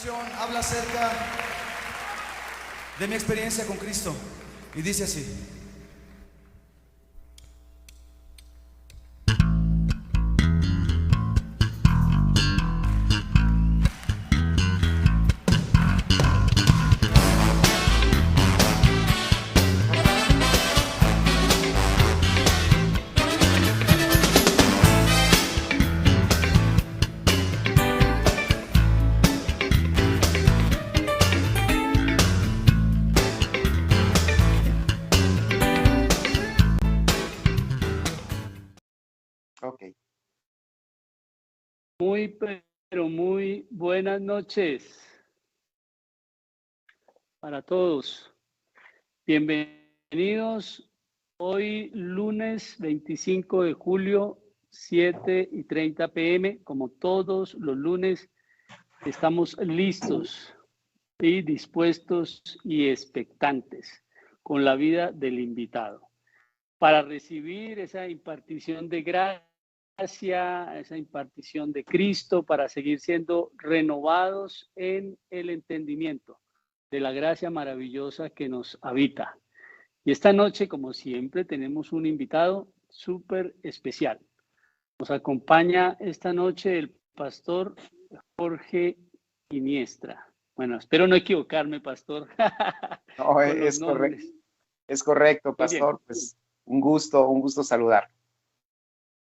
canción habla acerca de mi experiencia con Cristo y dice así. Ok. Muy, pero muy buenas noches para todos. Bienvenidos hoy lunes 25 de julio, 7:30 p.m. Como todos los lunes, estamos listos y dispuestos y expectantes con la vida del invitado para recibir esa impartición de gracia, esa impartición de Cristo, para seguir siendo renovados en el entendimiento de la gracia maravillosa que nos habita. Y esta noche, como siempre, tenemos un invitado súper especial. Nos acompaña esta noche el pastor Jorge Iniestra. Bueno, espero no equivocarme, pastor, No, con los es correcto, nombres. es correcto, Muy bien, pastor. Pues un gusto saludar.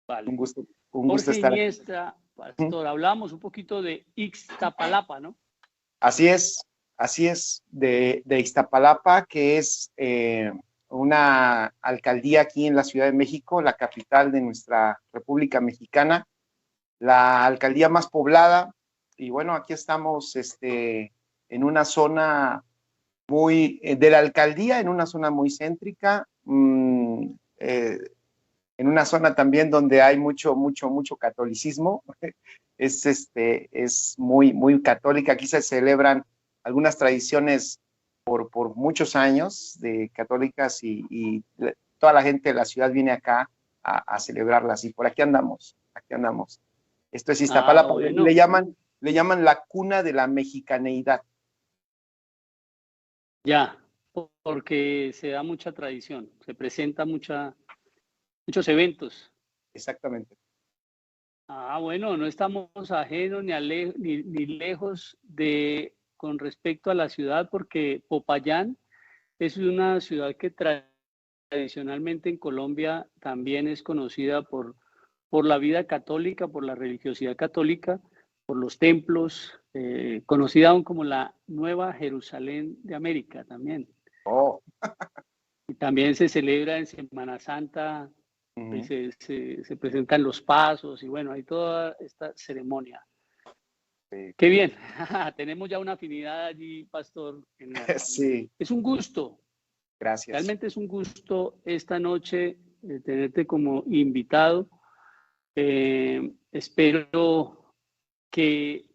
vale. Un gusto Jorge estar aquí. Iniestra, pastor, hablamos un poquito de Ixtapalapa, ¿no? Así es, de Iztapalapa, que es una alcaldía aquí en la Ciudad de México, la capital de nuestra República Mexicana, la alcaldía más poblada. Y bueno, aquí estamos en una zona de la alcaldía, en una zona muy céntrica, en una zona también donde hay mucho catolicismo. Es muy católica. Aquí se celebran algunas tradiciones por muchos años de católicas y toda la gente de la ciudad viene acá a celebrarlas, y por aquí andamos. Esto es Iztapalapa. Bueno, Le llaman la cuna de la mexicaneidad. ya, porque se da mucha tradición, se presenta muchos eventos. Exactamente. Bueno, no estamos ajenos ni lejos con respecto a la ciudad, porque Popayán es una ciudad que tradicionalmente en Colombia también es conocida por la vida católica, por la religiosidad católica, por los templos, conocida aún como la Nueva Jerusalén de América también. Oh. Y también se celebra en Semana Santa, pues se presentan los pasos y bueno, hay toda esta ceremonia. Sí. Qué bien, tenemos ya una afinidad allí, pastor. Sí. Es un gusto. Gracias. Realmente es un gusto esta noche tenerte como invitado. Espero que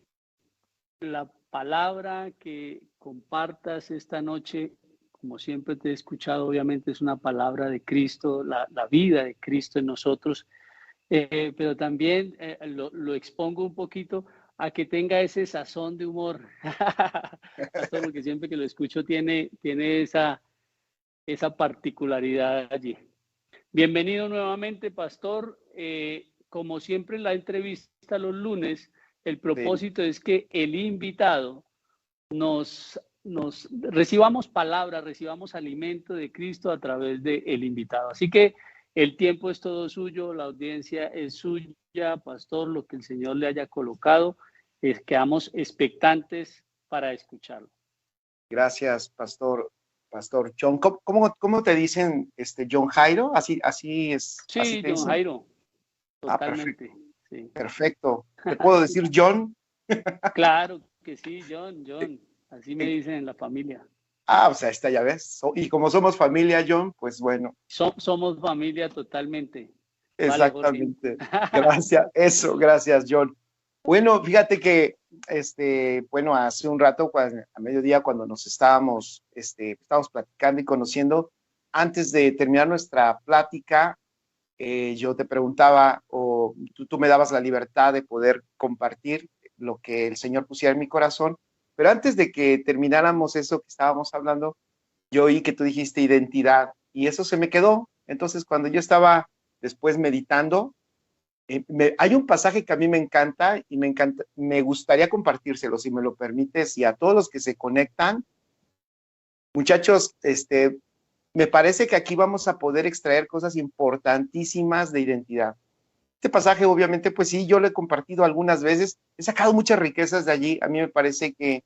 la palabra que compartas esta noche, como siempre te he escuchado, obviamente es una palabra de Cristo, la vida de Cristo en nosotros, pero también lo expongo un poquito a que tenga ese sazón de humor, pastor, porque siempre que lo escucho tiene esa particularidad allí. Bienvenido nuevamente, pastor. Como siempre en la entrevista los lunes, el propósito es que el invitado nos recibamos palabra, recibamos alimento de Cristo a través del invitado. Así que el tiempo es todo suyo, la audiencia es suya, pastor, lo que el Señor le haya colocado, quedamos expectantes para escucharlo. Gracias, pastor John. ¿Cómo te dicen, John Jairo? Así es. Sí, así te John dicen. Jairo, totalmente. Perfecto. Sí. Perfecto. ¿Te puedo decir John? Claro que sí, John, así me dicen en la familia. O sea, ya ves. Y como somos familia, John, pues bueno. Somos familia totalmente. Exactamente. Vale, Gracias, John. Bueno, fíjate que, hace un rato, a mediodía, cuando nos estábamos platicando y conociendo, antes de terminar nuestra plática, yo te preguntaba, o tú me dabas la libertad de poder compartir lo que el Señor pusiera en mi corazón, Pero antes de que termináramos eso que estábamos hablando, yo oí que tú dijiste identidad y eso se me quedó. Entonces, cuando yo estaba después meditando, hay un pasaje que a mí me encanta, me gustaría compartírselo, si me lo permites, y a todos los que se conectan. Muchachos, me parece que aquí vamos a poder extraer cosas importantísimas de identidad. Este pasaje, obviamente, pues sí, yo lo he compartido algunas veces, he sacado muchas riquezas de allí. A mí me parece que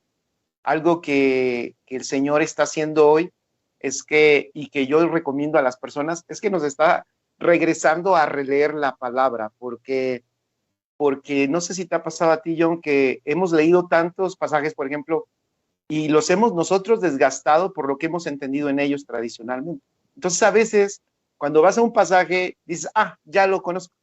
algo que el Señor está haciendo hoy es que, y que yo recomiendo a las personas, es que nos está regresando a releer la palabra, porque no sé si te ha pasado a ti, John, que hemos leído tantos pasajes, por ejemplo, y los hemos nosotros desgastado por lo que hemos entendido en ellos tradicionalmente. Entonces, a veces, cuando vas a un pasaje, dices, ya lo conozco.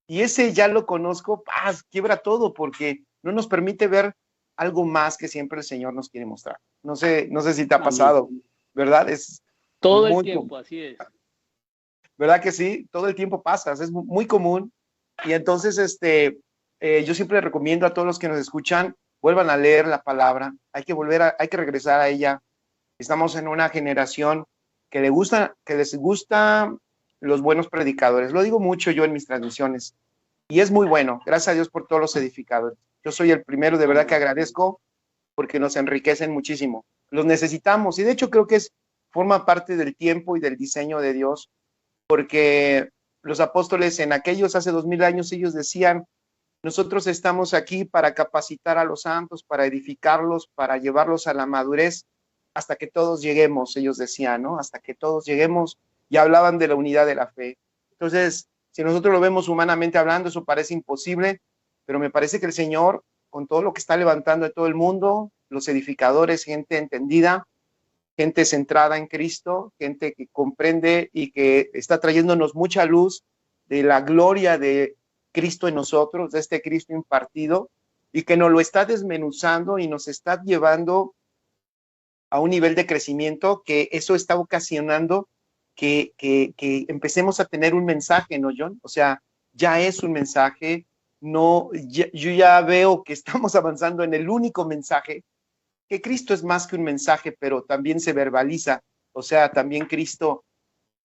Y ese ya lo conozco, quiebra todo, porque no nos permite ver algo más que siempre el Señor nos quiere mostrar. No sé si te ha pasado, ¿verdad? Es todo el muy tiempo, así es. ¿Verdad que sí? Todo el tiempo pasa, es muy común. Y entonces, yo siempre recomiendo a todos los que nos escuchan, vuelvan a leer la palabra, hay que regresar a ella. Estamos en una generación que les gusta los buenos predicadores. Lo digo mucho yo en mis transmisiones. Y es muy bueno. Gracias a Dios por todos los edificadores. Yo soy el primero, de verdad que agradezco, porque nos enriquecen muchísimo. Los necesitamos. Y de hecho creo que forma parte del tiempo y del diseño de Dios, porque los apóstoles en aquellos, hace 2000 años, ellos decían, nosotros estamos aquí para capacitar a los santos, para edificarlos, para llevarlos a la madurez, hasta que todos lleguemos, ellos decían, ¿no? Hasta que todos lleguemos, y hablaban de la unidad de la fe. Entonces, si nosotros lo vemos humanamente hablando, eso parece imposible, pero me parece que el Señor, con todo lo que está levantando de todo el mundo, los edificadores, gente entendida, gente centrada en Cristo, gente que comprende y que está trayéndonos mucha luz de la gloria de Cristo en nosotros, de este Cristo impartido, y que nos lo está desmenuzando y nos está llevando a un nivel de crecimiento que eso está ocasionando que empecemos a tener un mensaje, ¿no, John? O sea, ya es un mensaje, yo ya veo que estamos avanzando en el único mensaje, que Cristo es más que un mensaje, pero también se verbaliza. O sea, también Cristo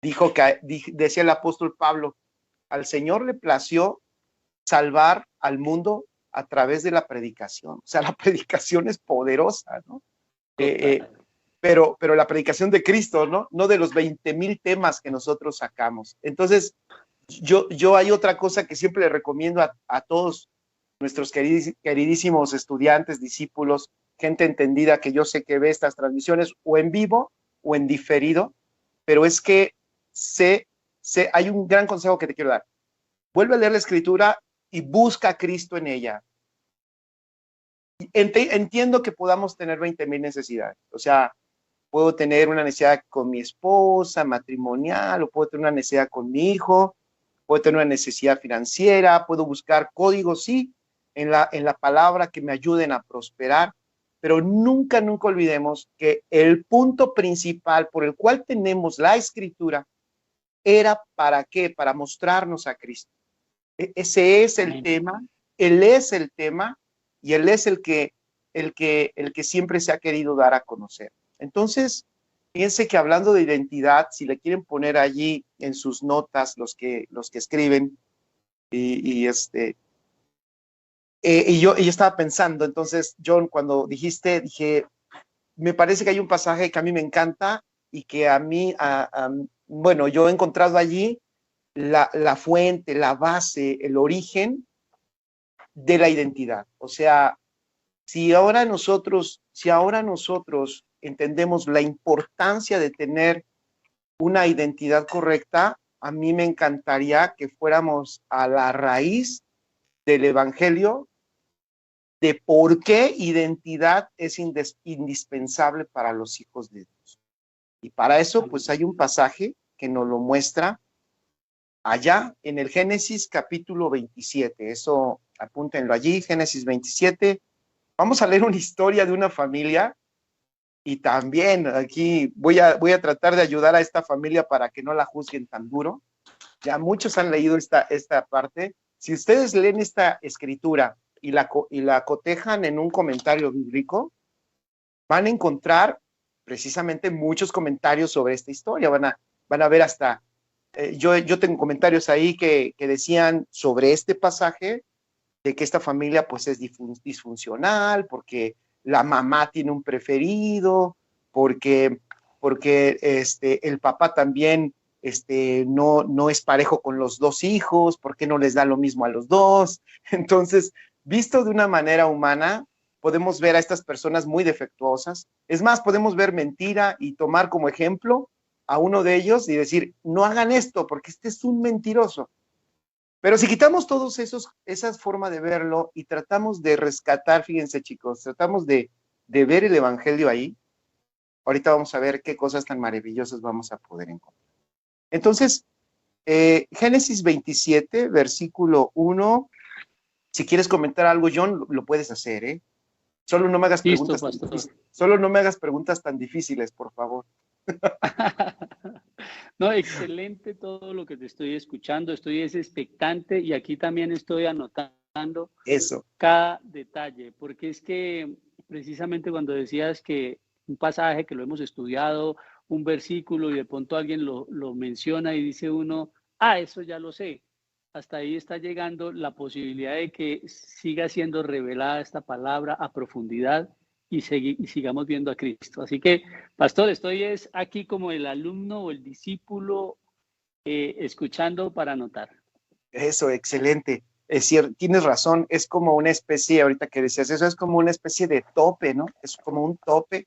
dijo decía el apóstol Pablo, al Señor le plació salvar al mundo a través de la predicación. O sea, la predicación es poderosa, ¿no? Pero la predicación de Cristo, ¿no? No de los 20,000 temas que nosotros sacamos. Entonces, yo hay otra cosa que siempre le recomiendo a todos nuestros queridísimos estudiantes, discípulos, gente entendida que yo sé que ve estas transmisiones o en vivo o en diferido, pero es que hay un gran consejo que te quiero dar. Vuelve a leer la Escritura y busca a Cristo en ella. Entiendo que podamos tener 20,000 necesidades. O sea, puedo tener una necesidad con mi esposa, matrimonial, o puedo tener una necesidad con mi hijo, puedo tener una necesidad financiera, puedo buscar códigos, sí, en la palabra que me ayuden a prosperar, pero nunca olvidemos que el punto principal por el cual tenemos la Escritura era ¿para qué? Para mostrarnos a Cristo. Ese es el tema, Él es el tema y Él es el que siempre se ha querido dar a conocer. Entonces, piense que hablando de identidad, si le quieren poner allí en sus notas los que escriben, y yo estaba pensando, entonces, John, cuando dije, me parece que hay un pasaje que a mí me encanta y que a mí, bueno, yo he encontrado allí la fuente, la base, el origen de la identidad. O sea, si ahora nosotros entendemos la importancia de tener una identidad correcta, a mí me encantaría que fuéramos a la raíz del Evangelio de por qué identidad es indispensable para los hijos de Dios. Y para eso, pues hay un pasaje que nos lo muestra allá en el Génesis capítulo 27. Eso apúntenlo allí, Génesis 27. Vamos a leer una historia de una familia y también aquí voy a tratar de ayudar a esta familia para que no la juzguen tan duro. Ya muchos han leído esta parte. Si ustedes leen esta escritura y la cotejan en un comentario bíblico, van a encontrar precisamente muchos comentarios sobre esta historia. Van a ver hasta, yo tengo comentarios ahí que decían sobre este pasaje, de que esta familia pues es disfuncional, porque la mamá tiene un preferido, porque el papá también no es parejo con los dos hijos, porque no les da lo mismo a los dos. Entonces, visto de una manera humana, podemos ver a estas personas muy defectuosas. Es más, podemos ver mentira y tomar como ejemplo a uno de ellos y decir, no hagan esto, porque este es un mentiroso. Pero si quitamos todos esas formas de verlo y tratamos de rescatar, fíjense chicos, tratamos de ver el evangelio ahí, ahorita vamos a ver qué cosas tan maravillosas vamos a poder encontrar. Entonces, Génesis 27, versículo 1, si quieres comentar algo, John, lo puedes hacer, ¿eh? Solo no me hagas Listo, preguntas pastor. solo no me hagas preguntas tan difíciles, por favor. No, excelente todo lo que te estoy escuchando, estoy expectante y aquí también estoy anotando Eso. cada detalle, porque es que precisamente cuando decías que un pasaje que lo hemos estudiado, un versículo y de pronto alguien lo menciona y dice uno, eso ya lo sé. Hasta ahí está llegando la posibilidad de que siga siendo revelada esta palabra a profundidad y sigamos viendo a Cristo. Así que, pastor, estoy aquí como el alumno o el discípulo escuchando para anotar. Eso, excelente. Es cierto, tienes razón, es como una especie, ahorita que decías eso, es como una especie de tope, ¿no? Es como un tope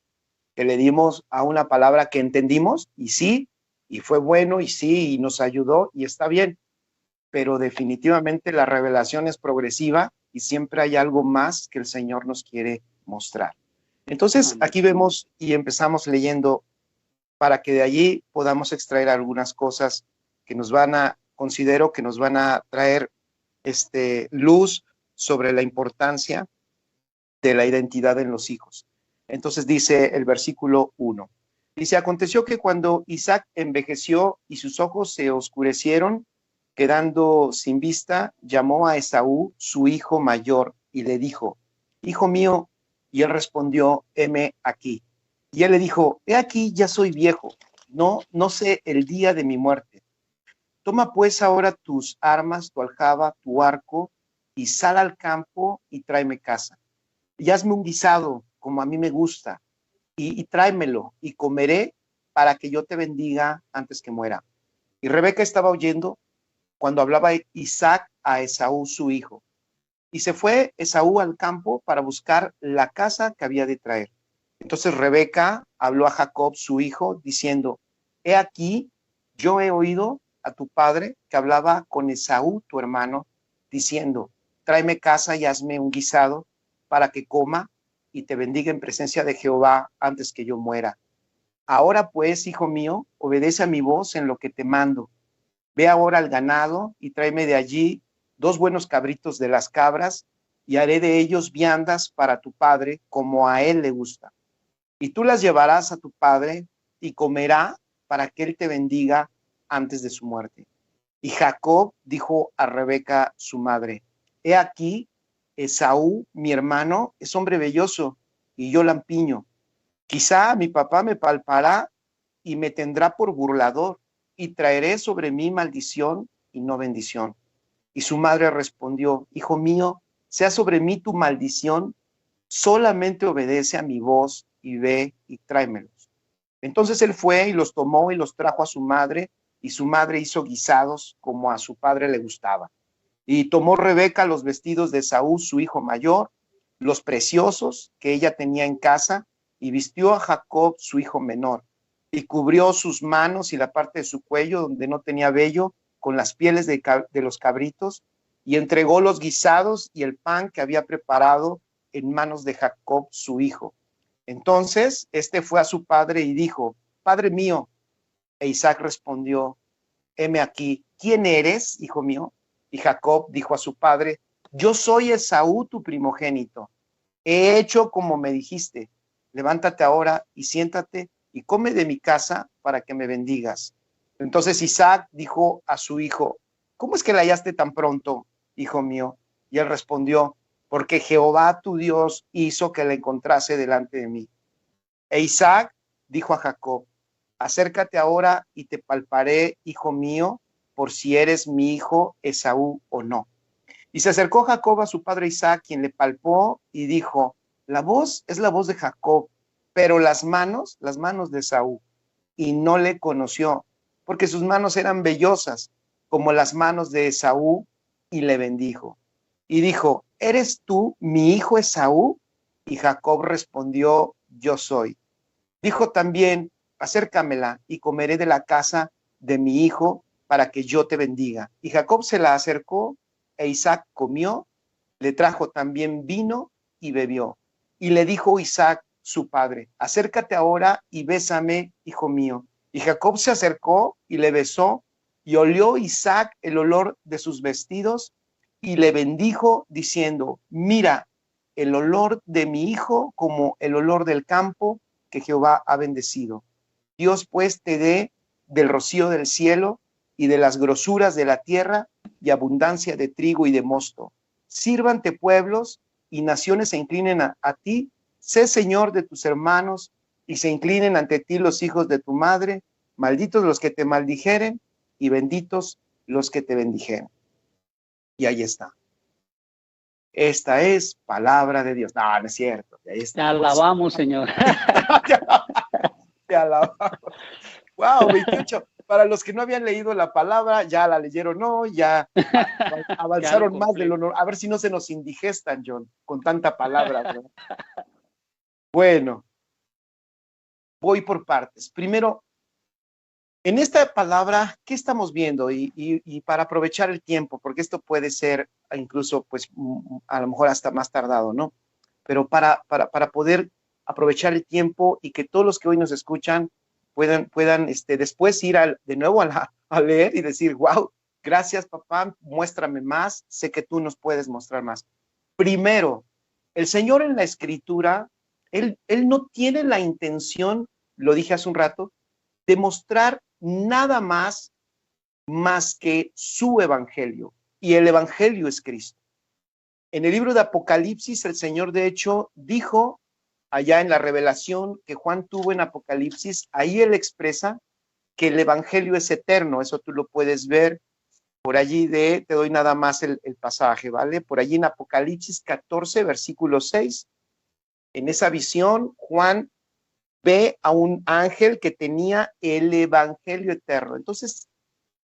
que le dimos a una palabra que entendimos, y sí, y fue bueno, y sí, y nos ayudó, y está bien, pero definitivamente la revelación es progresiva y siempre hay algo más que el Señor nos quiere mostrar. Entonces, aquí vemos y empezamos leyendo para que de allí podamos extraer algunas cosas que considero que nos van a traer luz sobre la importancia de la identidad en los hijos. Entonces dice el versículo 1. Dice, aconteció que cuando Isaac envejeció y sus ojos se oscurecieron, quedando sin vista, llamó a Esaú, su hijo mayor, y le dijo, hijo mío, y él respondió, heme aquí. Y él le dijo, he aquí, ya soy viejo, no sé el día de mi muerte. Toma pues ahora tus armas, tu aljaba, tu arco, y sal al campo y tráeme caza. Y hazme un guisado, como a mí me gusta, y tráemelo, y comeré para que yo te bendiga antes que muera. Y Rebeca estaba oyendo cuando hablaba Isaac a Esaú, su hijo. Y se fue Esaú al campo para buscar la caza que había de traer. Entonces Rebeca habló a Jacob, su hijo, diciendo, he aquí, yo he oído a tu padre que hablaba con Esaú, tu hermano, diciendo, tráeme caza y hazme un guisado para que coma y te bendiga en presencia de Jehová antes que yo muera. Ahora pues, hijo mío, obedece a mi voz en lo que te mando. Ve ahora al ganado y tráeme de allí 2 buenos cabritos de las cabras y haré de ellos viandas para tu padre como a él le gusta. Y tú las llevarás a tu padre y comerá para que él te bendiga antes de su muerte. Y Jacob dijo a Rebeca, su madre, he aquí, Esaú, mi hermano, es hombre velloso y yo lampiño. Quizá mi papá me palpará y me tendrá por burlador y traeré sobre mí maldición y no bendición. Y su madre respondió, hijo mío, sea sobre mí tu maldición, solamente obedece a mi voz y ve y tráemelos. Entonces él fue y los tomó y los trajo a su madre, y su madre hizo guisados como a su padre le gustaba. Y tomó Rebeca los vestidos de Esaú, su hijo mayor, los preciosos que ella tenía en casa, y vistió a Jacob, su hijo menor, y cubrió sus manos y la parte de su cuello donde no tenía vello, con las pieles de los cabritos, y entregó los guisados y el pan que había preparado en manos de Jacob, su hijo. Entonces, fue a su padre y dijo, Padre mío. E Isaac respondió, heme aquí, ¿quién eres, hijo mío? Y Jacob dijo a su padre, yo soy Esaú, tu primogénito. He hecho como me dijiste. Levántate ahora y siéntate y come de mi casa para que me bendigas. Entonces Isaac dijo a su hijo, ¿cómo es que la hallaste tan pronto, hijo mío? Y él respondió, porque Jehová tu Dios hizo que la encontrase delante de mí. E Isaac dijo a Jacob, acércate ahora y te palparé, hijo mío, por si eres mi hijo Esaú o no. Y se acercó Jacob a su padre Isaac, quien le palpó y dijo, la voz es la voz de Jacob, pero las manos de Esaú. Y no le conoció, porque sus manos eran vellosas, como las manos de Esaú, y le bendijo. Y dijo, ¿eres tú mi hijo Esaú? Y Jacob respondió, yo soy. Dijo también, acércamela y comeré de la casa de mi hijo para que yo te bendiga. Y Jacob se la acercó e Isaac comió, le trajo también vino y bebió. Y le dijo Isaac, su padre, acércate ahora y bésame, hijo mío. Y Jacob se acercó y le besó, y olió Isaac el olor de sus vestidos, y le bendijo, diciendo, mira, el olor de mi hijo como el olor del campo que Jehová ha bendecido. Dios pues te dé del rocío del cielo y de las grosuras de la tierra y abundancia de trigo y de mosto. Sírvante pueblos y naciones se inclinen a ti. Sé Señor de tus hermanos y se inclinen ante ti los hijos de tu madre. Malditos los que te maldijeren y benditos los que te bendijeren. Y ahí está. Esta es palabra de Dios. No, no es cierto. Ahí está. Te alabamos, Señor. Te alabamos. Wow, 28. Para los que no habían leído la palabra, ya la leyeron, no, ya avanzaron más de lo normal. A ver si no se nos indigestan, John, con tanta palabra, ¿no? Bueno, voy por partes. Primero, en esta palabra, ¿qué estamos viendo? Y para aprovechar el tiempo, porque esto puede ser incluso, pues, a lo mejor hasta más tardado, ¿no? Pero para poder aprovechar el tiempo y que todos los que hoy nos escuchan puedan después ir de nuevo a leer y decir, wow, gracias papá, muéstrame más, sé que tú nos puedes mostrar más. Primero, el Señor en la Escritura, Él no tiene la intención, lo dije hace un rato, de mostrar nada más que su evangelio. Y el evangelio es Cristo. En el libro de Apocalipsis, el Señor de hecho dijo, allá en la revelación que Juan tuvo en Apocalipsis, ahí él expresa que el evangelio es eterno. Eso tú lo puedes ver por allí te doy nada más el pasaje, ¿vale? Por allí en Apocalipsis 14, versículo 6, en esa visión, Juan ve a un ángel que tenía el evangelio eterno. Entonces,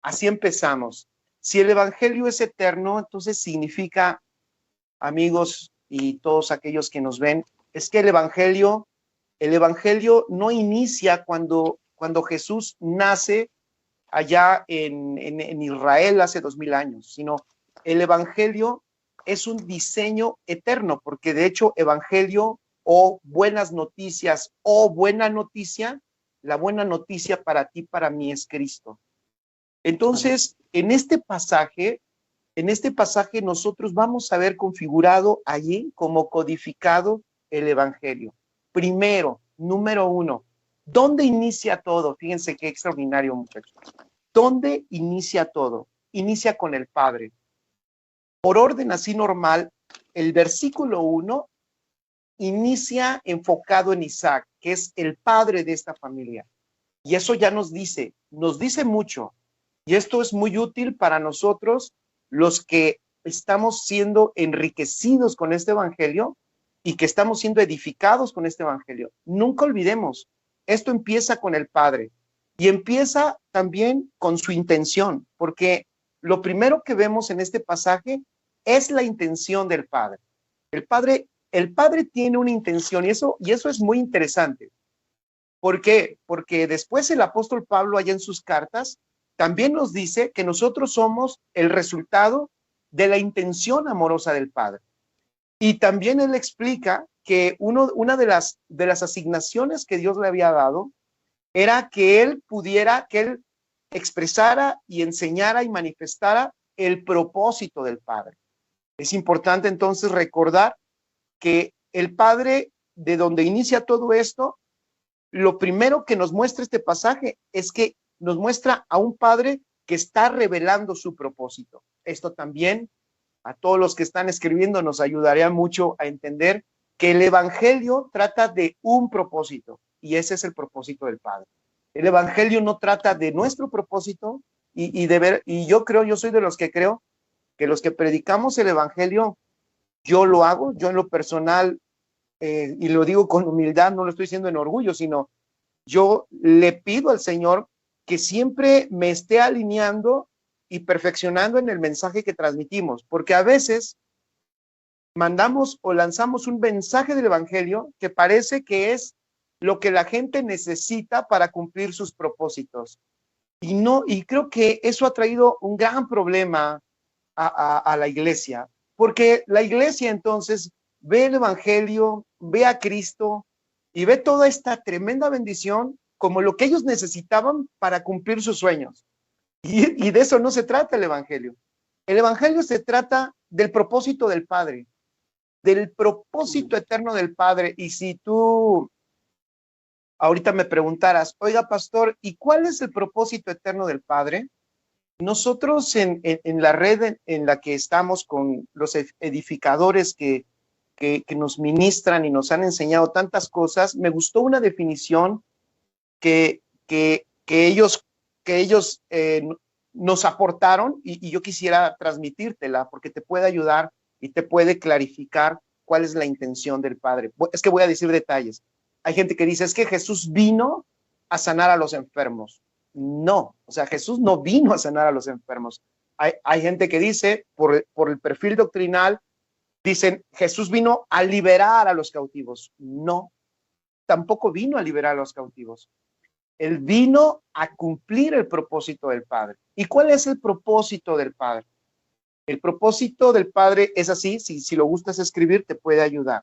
así empezamos. Si el evangelio es eterno, entonces significa, amigos y todos aquellos que nos ven, es que el evangelio no inicia cuando Jesús nace allá en Israel hace 2000 años, sino el evangelio es un diseño eterno, porque de hecho evangelio o buenas noticias o buena noticia, la buena noticia para ti, para mí es Cristo. Entonces, en este pasaje nosotros vamos a ver configurado allí como codificado el evangelio. Primero, número uno, ¿dónde inicia todo? Fíjense qué extraordinario, muchachos. ¿Dónde inicia todo? Inicia con el Padre. Por orden así normal, el versículo 1 inicia enfocado en Isaac, que es el padre de esta familia. Y eso ya nos dice mucho. Y esto es muy útil para nosotros, los que estamos siendo enriquecidos con este evangelio y que estamos siendo edificados con este evangelio. Nunca olvidemos, esto empieza con el Padre y empieza también con su intención, porque lo primero que vemos en este pasaje es la intención del Padre. El Padre tiene una intención y eso es muy interesante. ¿Por qué? Porque después el apóstol Pablo allá en sus cartas también nos dice que nosotros somos el resultado de la intención amorosa del Padre. Y también él explica que una de las asignaciones que Dios le había dado era que él expresara y enseñara y manifestara el propósito del Padre. Es importante entonces recordar que el Padre, de donde inicia todo esto, lo primero que nos muestra este pasaje es que nos muestra a un Padre que está revelando su propósito. Esto también a todos los que están escribiendo nos ayudaría mucho a entender que el Evangelio trata de un propósito, y ese es el propósito del Padre. El Evangelio no trata de nuestro propósito, y yo soy de los que creo que los que predicamos el Evangelio, yo lo hago, yo en lo personal, y lo digo con humildad, no lo estoy diciendo en orgullo, sino yo le pido al Señor que siempre me esté alineando y perfeccionando en el mensaje que transmitimos, porque a veces mandamos o lanzamos un mensaje del Evangelio que parece que es lo que la gente necesita para cumplir sus propósitos. Y no, y creo que eso ha traído un gran problema a la iglesia, porque la iglesia entonces ve el Evangelio, ve a Cristo y ve toda esta tremenda bendición como lo que ellos necesitaban para cumplir sus sueños. Y de eso no se trata el Evangelio. El Evangelio se trata del propósito del Padre, del propósito eterno del Padre. Y si tú ahorita me preguntaras, oiga, pastor, ¿y cuál es el propósito eterno del Padre? Nosotros en la red en la que estamos con los edificadores que nos ministran y nos han enseñado tantas cosas, me gustó una definición que ellos nos aportaron y yo quisiera transmitírtela porque te puede ayudar y te puede clarificar cuál es la intención del Padre. Es que voy a decir detalles. Hay gente que dice, es que Jesús vino a sanar a los enfermos. No, o sea, Jesús no vino a sanar a los enfermos. Hay gente que dice, por el perfil doctrinal, dicen, Jesús vino a liberar a los cautivos. No, tampoco vino a liberar a los cautivos. Él vino a cumplir el propósito del Padre. ¿Y cuál es el propósito del Padre? El propósito del Padre es así, si lo gustas escribir, te puede ayudar.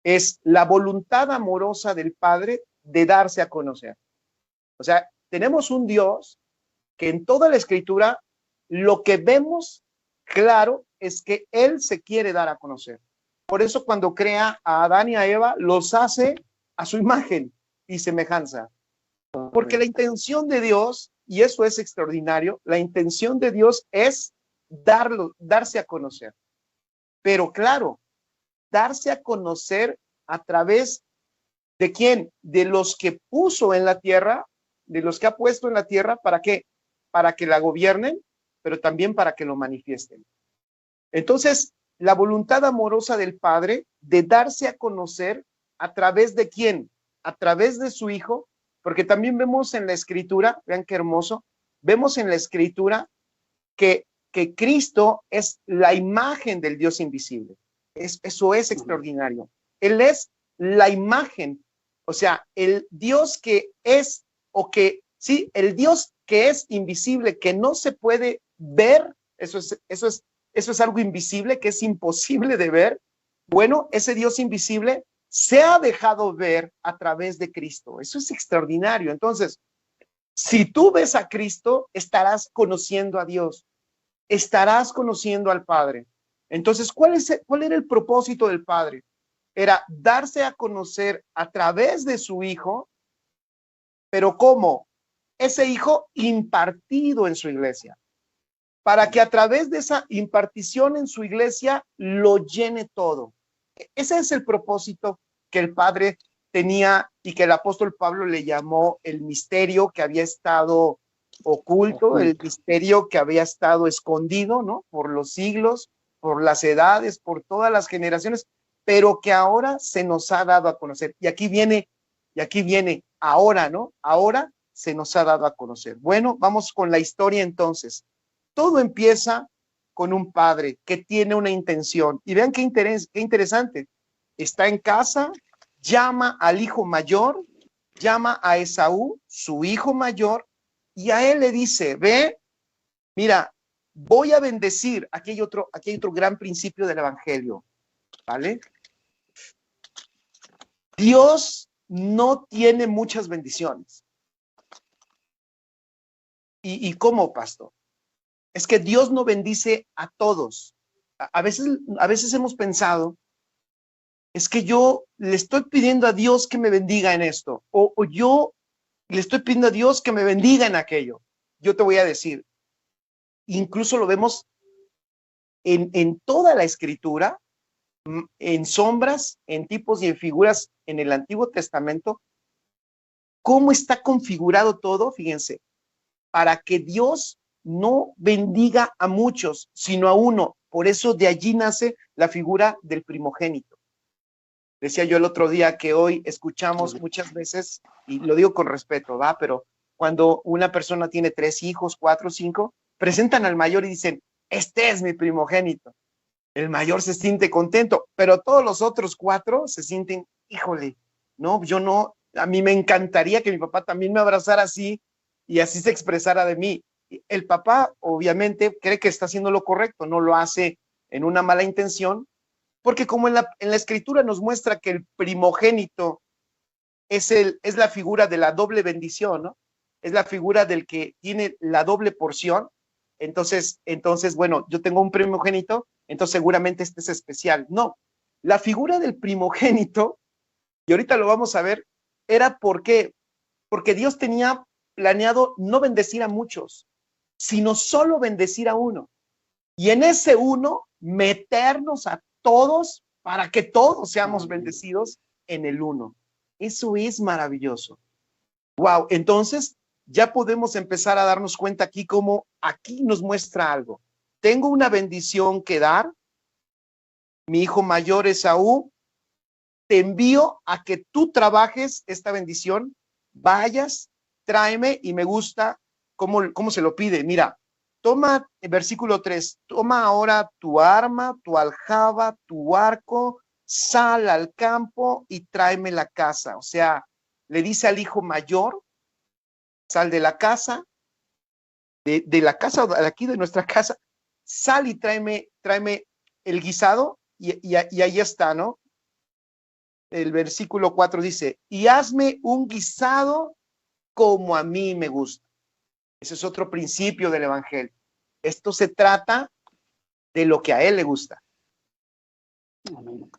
Es la voluntad amorosa del Padre de darse a conocer. O sea, tenemos un Dios que en toda la Escritura lo que vemos claro es que Él se quiere dar a conocer. Por eso cuando crea a Adán y a Eva, los hace a su imagen y semejanza. Porque la intención de Dios, y eso es extraordinario, la intención de Dios es darse a conocer. Pero claro, darse a conocer a través de quién, de los que puso en la tierra, de los que ha puesto en la tierra, ¿para qué? Para que la gobiernen, pero también para que lo manifiesten. Entonces, la voluntad amorosa del Padre de darse a conocer a través de quién, a través de su Hijo, porque también vemos en la Escritura, vean qué hermoso, vemos en la Escritura que Cristo es la imagen del Dios invisible. Eso es extraordinario. Él es la imagen, o sea, el Dios que es, el Dios que es invisible, que no se puede ver, eso es algo invisible, que es imposible de ver. Bueno, ese Dios invisible se ha dejado ver a través de Cristo. Eso es extraordinario. Entonces, si tú ves a Cristo, estarás conociendo a Dios, estarás conociendo al Padre. Entonces, ¿cuál era el propósito del Padre? Era darse a conocer a través de su Hijo, pero ¿cómo? Ese Hijo impartido en su iglesia, para que a través de esa impartición en su iglesia lo llene todo. Ese es el propósito que el Padre tenía y que el apóstol Pablo le llamó el misterio que había estado oculto, el misterio que había estado escondido, ¿no? Por los siglos, por las edades, por todas las generaciones, pero que ahora se nos ha dado a conocer. Y aquí viene ahora, ¿no? Ahora se nos ha dado a conocer. Bueno, vamos con la historia entonces. Todo empieza con un padre que tiene una intención. Y vean qué interesante. Está en casa, llama al hijo mayor, llama a Esaú, su hijo mayor, y a él le dice, ve, mira, voy a bendecir. Aquí hay otro gran principio del evangelio, ¿vale? Dios no tiene muchas bendiciones. ¿Y cómo, pastor? Es que Dios no bendice a todos. A veces hemos pensado, es que yo le estoy pidiendo a Dios que me bendiga en esto, o yo le estoy pidiendo a Dios que me bendiga en aquello. Yo te voy a decir, incluso lo vemos en toda la Escritura, en sombras, en tipos y en figuras en el Antiguo Testamento, cómo está configurado todo, fíjense, para que Dios no bendiga a muchos, sino a uno. Por eso de allí nace la figura del primogénito. Decía yo el otro día que hoy escuchamos muchas veces, y lo digo con respeto, ¿va? Pero cuando una persona tiene 3 hijos, 4, 5, presentan al mayor y dicen, este es mi primogénito. El mayor se siente contento, pero todos los otros 4 se sienten, híjole, no, yo no, a mí me encantaría que mi papá también me abrazara así y así se expresara de mí. El papá obviamente cree que está haciendo lo correcto, no lo hace en una mala intención, porque como en la escritura nos muestra que el primogénito es la figura de la doble bendición, ¿no? Es la figura del que tiene la doble porción. Entonces, bueno, yo tengo un primogénito, entonces seguramente este es especial. No, la figura del primogénito, y ahorita lo vamos a ver, era porque Dios tenía planeado no bendecir a muchos, sino solo bendecir a uno. Y en ese uno, meternos a todos para que todos seamos bendecidos en el uno. Eso es maravilloso. Wow, entonces ya podemos empezar a darnos cuenta aquí cómo aquí nos muestra algo. Tengo una bendición que dar. Mi hijo mayor Esaú, te envío a que tú trabajes esta bendición, vayas, tráeme, y me gusta cómo se lo pide. Mira, toma, versículo 3, toma ahora tu arma, tu aljaba, tu arco, sal al campo y tráeme la casa. O sea, le dice al hijo mayor, sal de la casa, de la casa, de aquí de nuestra casa, sal y tráeme el guisado, y ahí está, ¿no? El versículo 4 dice, y hazme un guisado como a mí me gusta. Ese es otro principio del evangelio. Esto se trata de lo que a él le gusta. Amén.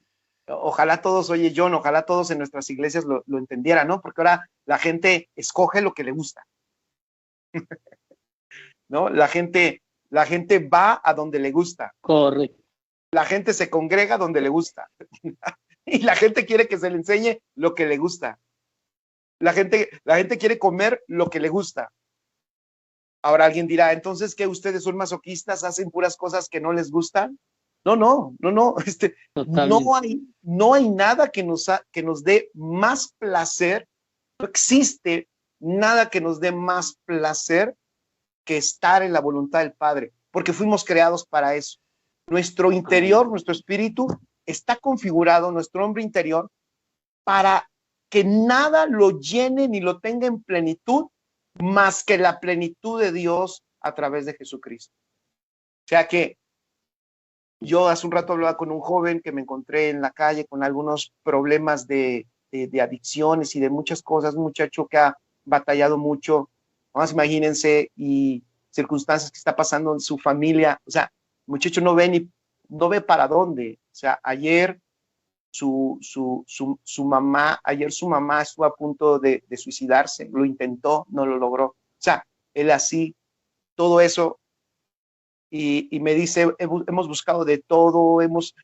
Ojalá todos, oye John, ojalá todos en nuestras iglesias lo entendieran, ¿no? Porque ahora la gente escoge lo que le gusta. ¿No? La gente va a donde le gusta. Correcto. La gente se congrega donde le gusta. Y la gente quiere que se le enseñe lo que le gusta. La gente quiere comer lo que le gusta. Ahora alguien dirá, entonces, ¿qué ustedes son masoquistas? ¿Hacen puras cosas que no les gustan? No. No hay nada que nos dé más placer. No existe nada que nos dé más placer que estar en la voluntad del Padre, porque fuimos creados para eso. Nuestro interior, nuestro espíritu está configurado, nuestro hombre interior, para que nada lo llene ni lo tenga en plenitud más que la plenitud de Dios a través de Jesucristo. O sea que yo hace un rato hablaba con un joven que me encontré en la calle con algunos problemas de adicciones y de muchas cosas, un muchacho que ha batallado mucho, más imagínense, y circunstancias que está pasando en su familia. O sea, el muchacho no ve para dónde. O sea, ayer su mamá estuvo a punto de suicidarse, lo intentó, no lo logró. O sea, él así, todo eso, y me dice, hemos buscado de todo, hemos,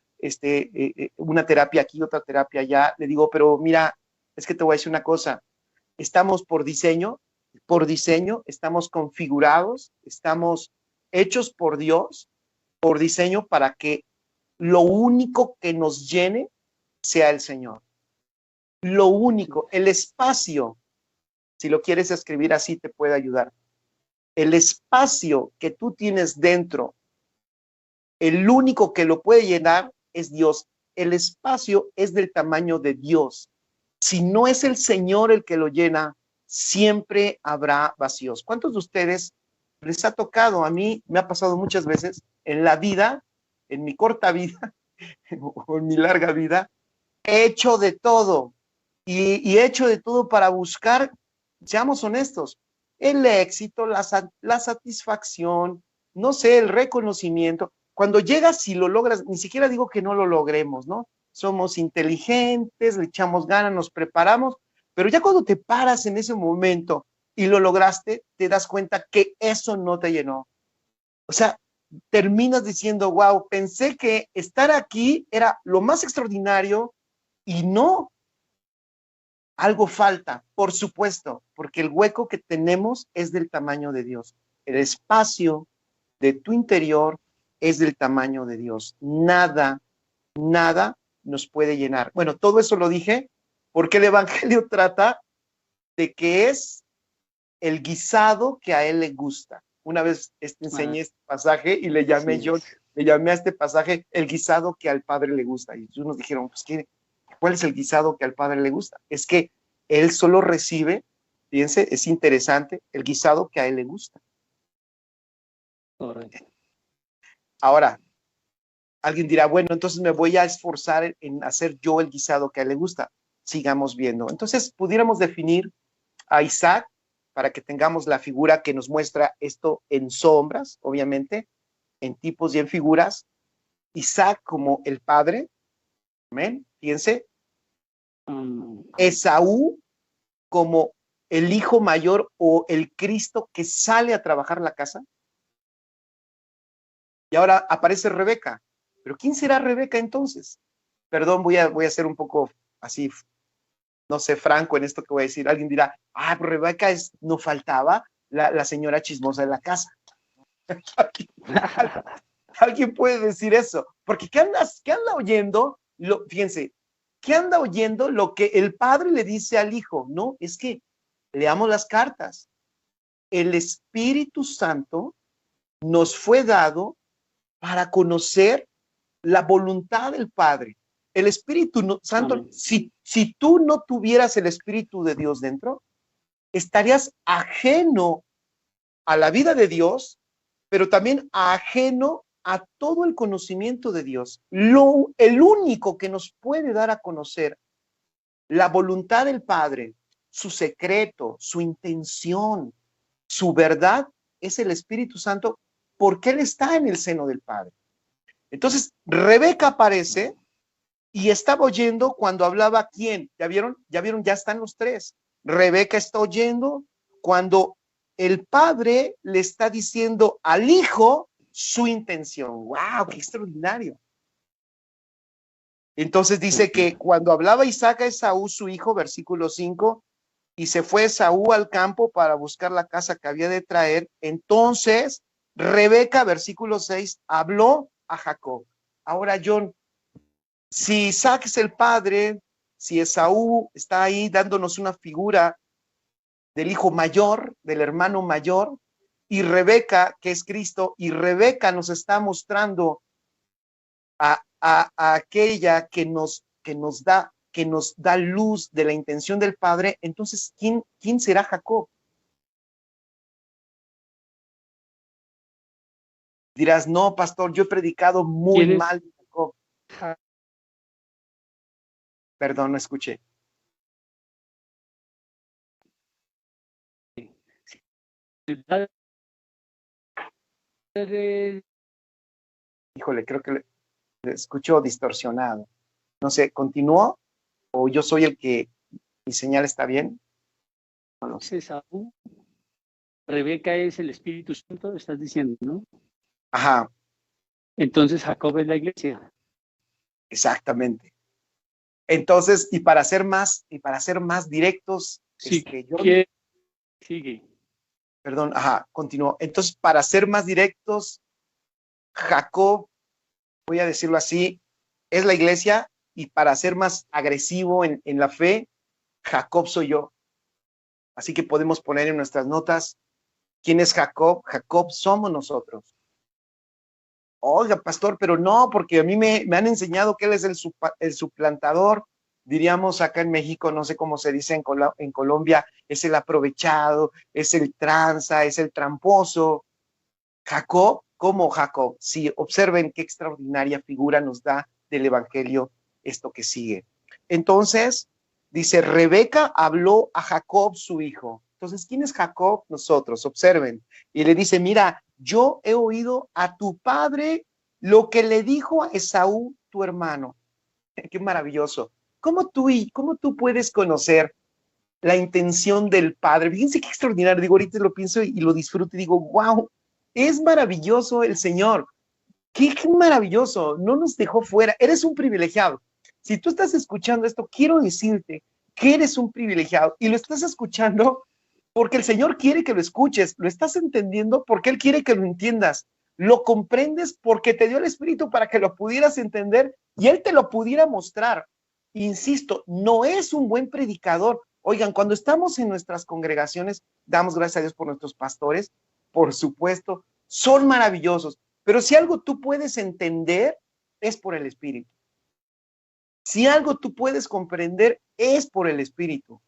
una terapia aquí, otra terapia allá. Le digo, pero mira, es que te voy a decir una cosa, estamos por diseño, estamos configurados, estamos hechos por Dios, por diseño, para que lo único que nos llene sea el Señor. Lo único, el espacio, si lo quieres escribir así, te puede ayudar. El espacio que tú tienes dentro, el único que lo puede llenar es Dios. El espacio es del tamaño de Dios. Si no es el Señor el que lo llena, siempre habrá vacíos. ¿Cuántos de ustedes les ha tocado? A mí me ha pasado muchas veces en la vida, en mi corta vida o en mi larga vida, he hecho de todo, y he hecho de todo para buscar, seamos honestos, el éxito, la satisfacción, no sé, el reconocimiento. Cuando llegas y lo logras, ni siquiera digo que no lo logremos, ¿no? Somos inteligentes, le echamos ganas, nos preparamos, pero ya cuando te paras en ese momento y lo lograste, te das cuenta que eso no te llenó. O sea, terminas diciendo, wow, pensé que estar aquí era lo más extraordinario y no, algo falta, por supuesto, porque el hueco que tenemos es del tamaño de Dios. El espacio de tu interior es del tamaño de Dios. Nada, nada nos puede llenar. Bueno, todo eso lo dije porque el Evangelio trata de que es el guisado que a él le gusta. Una vez enseñé este pasaje y le llamé le llamé a este pasaje el guisado que al Padre le gusta. Y ellos nos dijeron, pues, ¿cuál es el guisado que al Padre le gusta? Es que él solo recibe, fíjense, es interesante, el guisado que a él le gusta. Correcto. Ahora, alguien dirá, bueno, entonces me voy a esforzar en hacer yo el guisado que a él le gusta. Sigamos viendo. Entonces, pudiéramos definir a Isaac para que tengamos la figura que nos muestra esto en sombras, obviamente, en tipos y en figuras. Isaac como el padre, amén, fíjense. Esaú como el hijo mayor o el Cristo que sale a trabajar la casa. Y ahora aparece Rebeca. ¿Pero quién será Rebeca entonces? Perdón, voy a ser un poco así, no sé, franco en esto que voy a decir. Alguien dirá, pues Rebeca no faltaba la señora chismosa de la casa. ¿Alguien puede decir eso? Porque ¿qué anda oyendo? Fíjense, ¿qué anda oyendo lo que el padre le dice al hijo? No, es que leamos las cartas. El Espíritu Santo nos fue dado para conocer la voluntad del Padre. El Espíritu Santo, si tú no tuvieras el Espíritu de Dios dentro, estarías ajeno a la vida de Dios, pero también ajeno a todo el conocimiento de Dios. El único que nos puede dar a conocer la voluntad del Padre, su secreto, su intención, su verdad, es el Espíritu Santo, porque Él está en el seno del Padre. Entonces, Rebeca aparece y estaba oyendo cuando hablaba ¿quién? ¿Ya vieron? Ya están los tres. Rebeca está oyendo cuando el padre le está diciendo al hijo su intención. ¡Wow! ¡Qué extraordinario! Entonces dice que cuando hablaba Isaac a Esaú, su hijo, versículo 5, y se fue Esaú al campo para buscar la casa que había de traer, entonces Rebeca, versículo 6, habló a Jacob. Ahora, John, si Isaac es el padre, si Esaú está ahí dándonos una figura del hijo mayor, del hermano mayor, y Rebeca, que es Cristo, y Rebeca nos está mostrando a aquella que nos da luz de la intención del Padre, entonces, ¿quién será Jacob? Dirás, no, pastor, yo he predicado muy mal de Jacob. Perdón, no escuché. Híjole, creo que le escucho distorsionado. No sé, ¿continuó? ¿O yo soy el que mi señal está bien? No lo sé. Esaú, Rebeca es el Espíritu Santo, estás diciendo, ¿no? Ajá. Entonces Jacob es la iglesia. Exactamente. Entonces, y para ser más directos, Sí, sigue. Perdón, ajá, continuó. Entonces, para ser más directos, Jacob, voy a decirlo así, es la iglesia, y para ser más agresivo en la fe, Jacob soy yo. Así que podemos poner en nuestras notas, ¿quién es Jacob? Jacob somos nosotros. Oiga, pastor, pero no, porque a mí me han enseñado que él es el suplantador. Diríamos acá en México, no sé cómo se dice en Colombia, es el aprovechado, es el tranza, es el tramposo. Jacob, ¿cómo Jacob? Sí, observen qué extraordinaria figura nos da del Evangelio esto que sigue. Entonces, dice, Rebeca habló a Jacob, su hijo. Entonces, ¿quién es Jacob? Nosotros, observen. Y le dice, mira, yo he oído a tu padre lo que le dijo a Esaú, tu hermano. Qué maravilloso. ¿Cómo tú puedes conocer la intención del padre? Fíjense qué extraordinario. Digo, ahorita lo pienso y lo disfruto y digo, wow, Es maravilloso el Señor. Qué maravilloso. No nos dejó fuera. Eres un privilegiado. Si tú estás escuchando esto, quiero decirte que eres un privilegiado y lo estás escuchando porque el Señor quiere que lo escuches. Lo estás entendiendo porque Él quiere que lo entiendas. Lo comprendes porque te dio el Espíritu para que lo pudieras entender y Él te lo pudiera mostrar. Insisto, no es un buen predicador. Oigan, cuando estamos en nuestras congregaciones, damos gracias a Dios por nuestros pastores, por supuesto, son maravillosos. Pero si algo tú puedes entender, es por el Espíritu. Si algo tú puedes comprender, es por el Espíritu.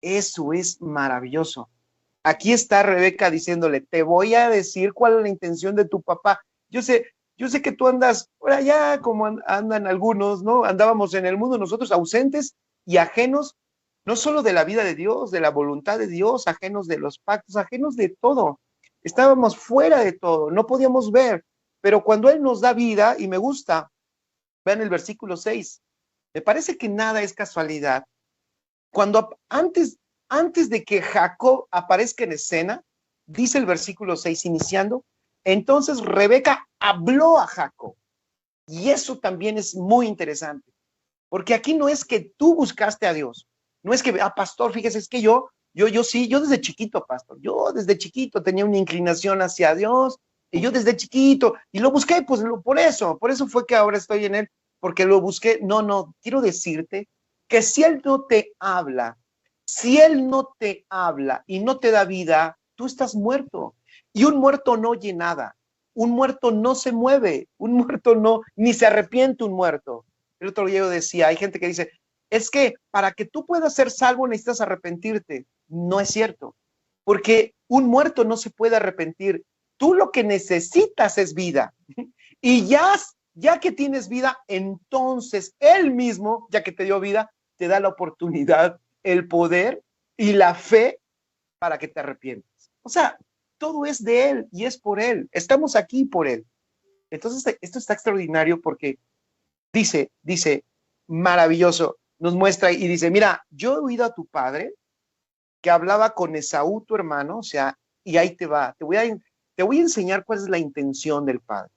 Eso es maravilloso. Aquí está Rebeca diciéndole, te voy a decir cuál es la intención de tu papá. Yo sé que tú andas por allá como andan algunos, ¿no? Andábamos en el mundo nosotros ausentes y ajenos, no solo de la vida de Dios, de la voluntad de Dios, ajenos de los pactos, ajenos de todo. Estábamos fuera de todo, no podíamos ver. Pero cuando Él nos da vida, y me gusta, vean el versículo 6, me parece que nada es casualidad. Cuando antes de que Jacob aparezca en escena, dice el versículo 6 iniciando, entonces Rebeca habló a Jacob. Y eso también es muy interesante, porque aquí no es que tú buscaste a Dios, no es que, pastor, fíjese, es que yo desde chiquito, pastor, yo desde chiquito tenía una inclinación hacia Dios, y yo desde chiquito, y lo busqué, pues por eso fue que ahora estoy en Él, porque lo busqué. No, quiero decirte que si Él no te habla y no te da vida, tú estás muerto. Y un muerto no oye nada. Un muerto no se mueve. Un muerto no, ni se arrepiente un muerto. El otro día yo decía, hay gente que dice, es que para que tú puedas ser salvo necesitas arrepentirte. No es cierto. Porque un muerto no se puede arrepentir. Tú lo que necesitas es vida. Y ya que tienes vida, entonces Él mismo, ya que te dio vida, te da la oportunidad, el poder y la fe para que te arrepientas. O sea, todo es de Él y es por Él. Estamos aquí por Él. Entonces, esto está extraordinario porque dice, maravilloso, nos muestra y dice, mira, yo he oído a tu padre que hablaba con Esaú, tu hermano, o sea, y ahí te va, te voy a enseñar cuál es la intención del padre.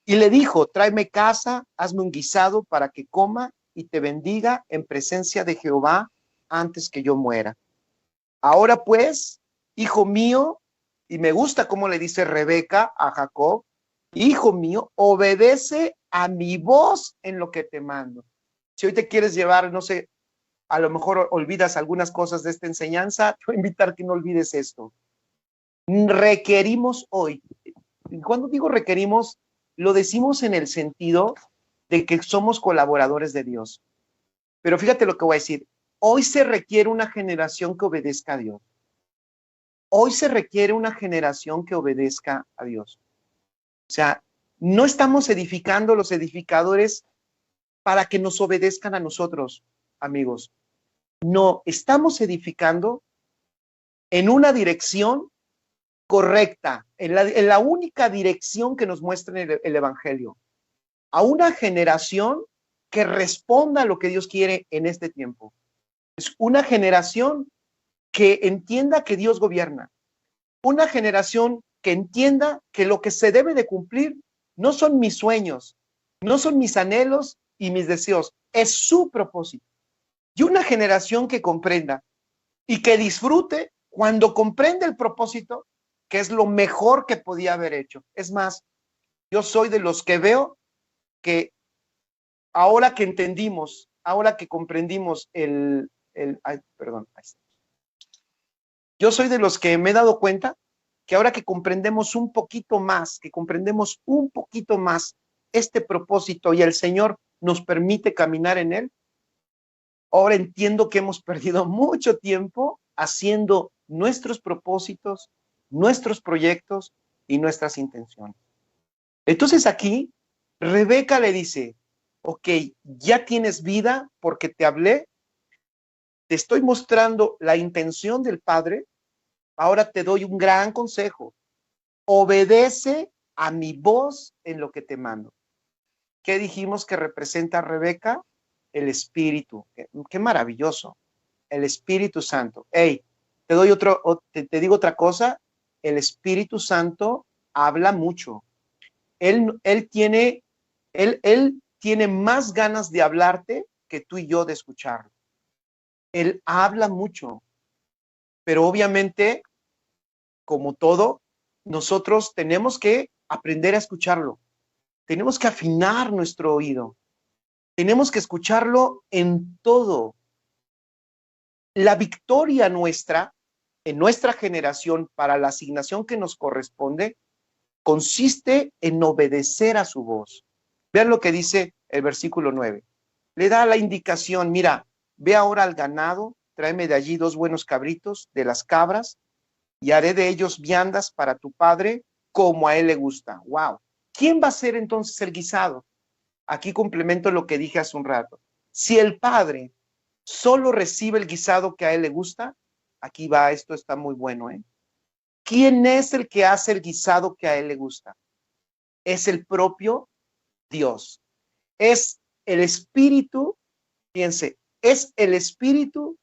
Y le dijo, tráeme casa, hazme un guisado para que coma y te bendiga en presencia de Jehová antes que yo muera. Ahora pues, hijo mío, y me gusta cómo le dice Rebeca a Jacob, hijo mío, obedece a mi voz en lo que te mando. Si hoy te quieres llevar, no sé, a lo mejor olvidas algunas cosas de esta enseñanza, te voy a invitar a que no olvides esto. Requerimos hoy, y cuando digo requerimos, lo decimos en el sentido de que somos colaboradores de Dios. Pero fíjate lo que voy a decir. Hoy se requiere una generación que obedezca a Dios. Hoy se requiere una generación que obedezca a Dios. O sea, no estamos edificando los edificadores para que nos obedezcan a nosotros, amigos. No, estamos edificando en una dirección correcta, en la única dirección que nos muestra el Evangelio, a una generación que responda a lo que Dios quiere en este tiempo. Es una generación que entienda que Dios gobierna, una generación que entienda que lo que se debe de cumplir no son mis sueños, no son mis anhelos y mis deseos, es su propósito. Y una generación que comprenda y que disfrute cuando comprende el propósito, que es lo mejor que podía haber hecho. Es más, yo soy de los que veo que ahora que entendimos, ahora que comprendimos yo soy de los que me he dado cuenta que ahora que comprendemos un poquito más, este propósito y el Señor nos permite caminar en él, ahora entiendo que hemos perdido mucho tiempo haciendo nuestros propósitos, nuestros proyectos y nuestras intenciones. Entonces aquí, Rebeca le dice, ok, ya tienes vida porque te hablé, te estoy mostrando la intención del Padre, ahora te doy un gran consejo, obedece a mi voz en lo que te mando. ¿Qué dijimos que representa a Rebeca? El Espíritu. Qué maravilloso. El Espíritu Santo. Hey, te digo otra cosa. El Espíritu Santo habla mucho. Él tiene más ganas de hablarte que tú y yo de escucharlo. Él habla mucho, pero obviamente, como todo, nosotros tenemos que aprender a escucharlo. Tenemos que afinar nuestro oído. Tenemos que escucharlo en todo. La victoria nuestra, en nuestra generación, para la asignación que nos corresponde, consiste en obedecer a su voz. Vean lo que dice el versículo 9. Le da la indicación, mira, ve ahora al ganado, tráeme de allí 2 buenos cabritos de las cabras y haré de ellos viandas para tu padre como a él le gusta. ¡Wow! ¿Quién va a ser entonces el guisado? Aquí complemento lo que dije hace un rato. Si el padre solo recibe el guisado que a él le gusta, aquí va, esto está muy bueno, ¿eh? ¿Quién es el que hace el guisado que a él le gusta? Es el propio Dios. Es el Espíritu, fíjense, es el Espíritu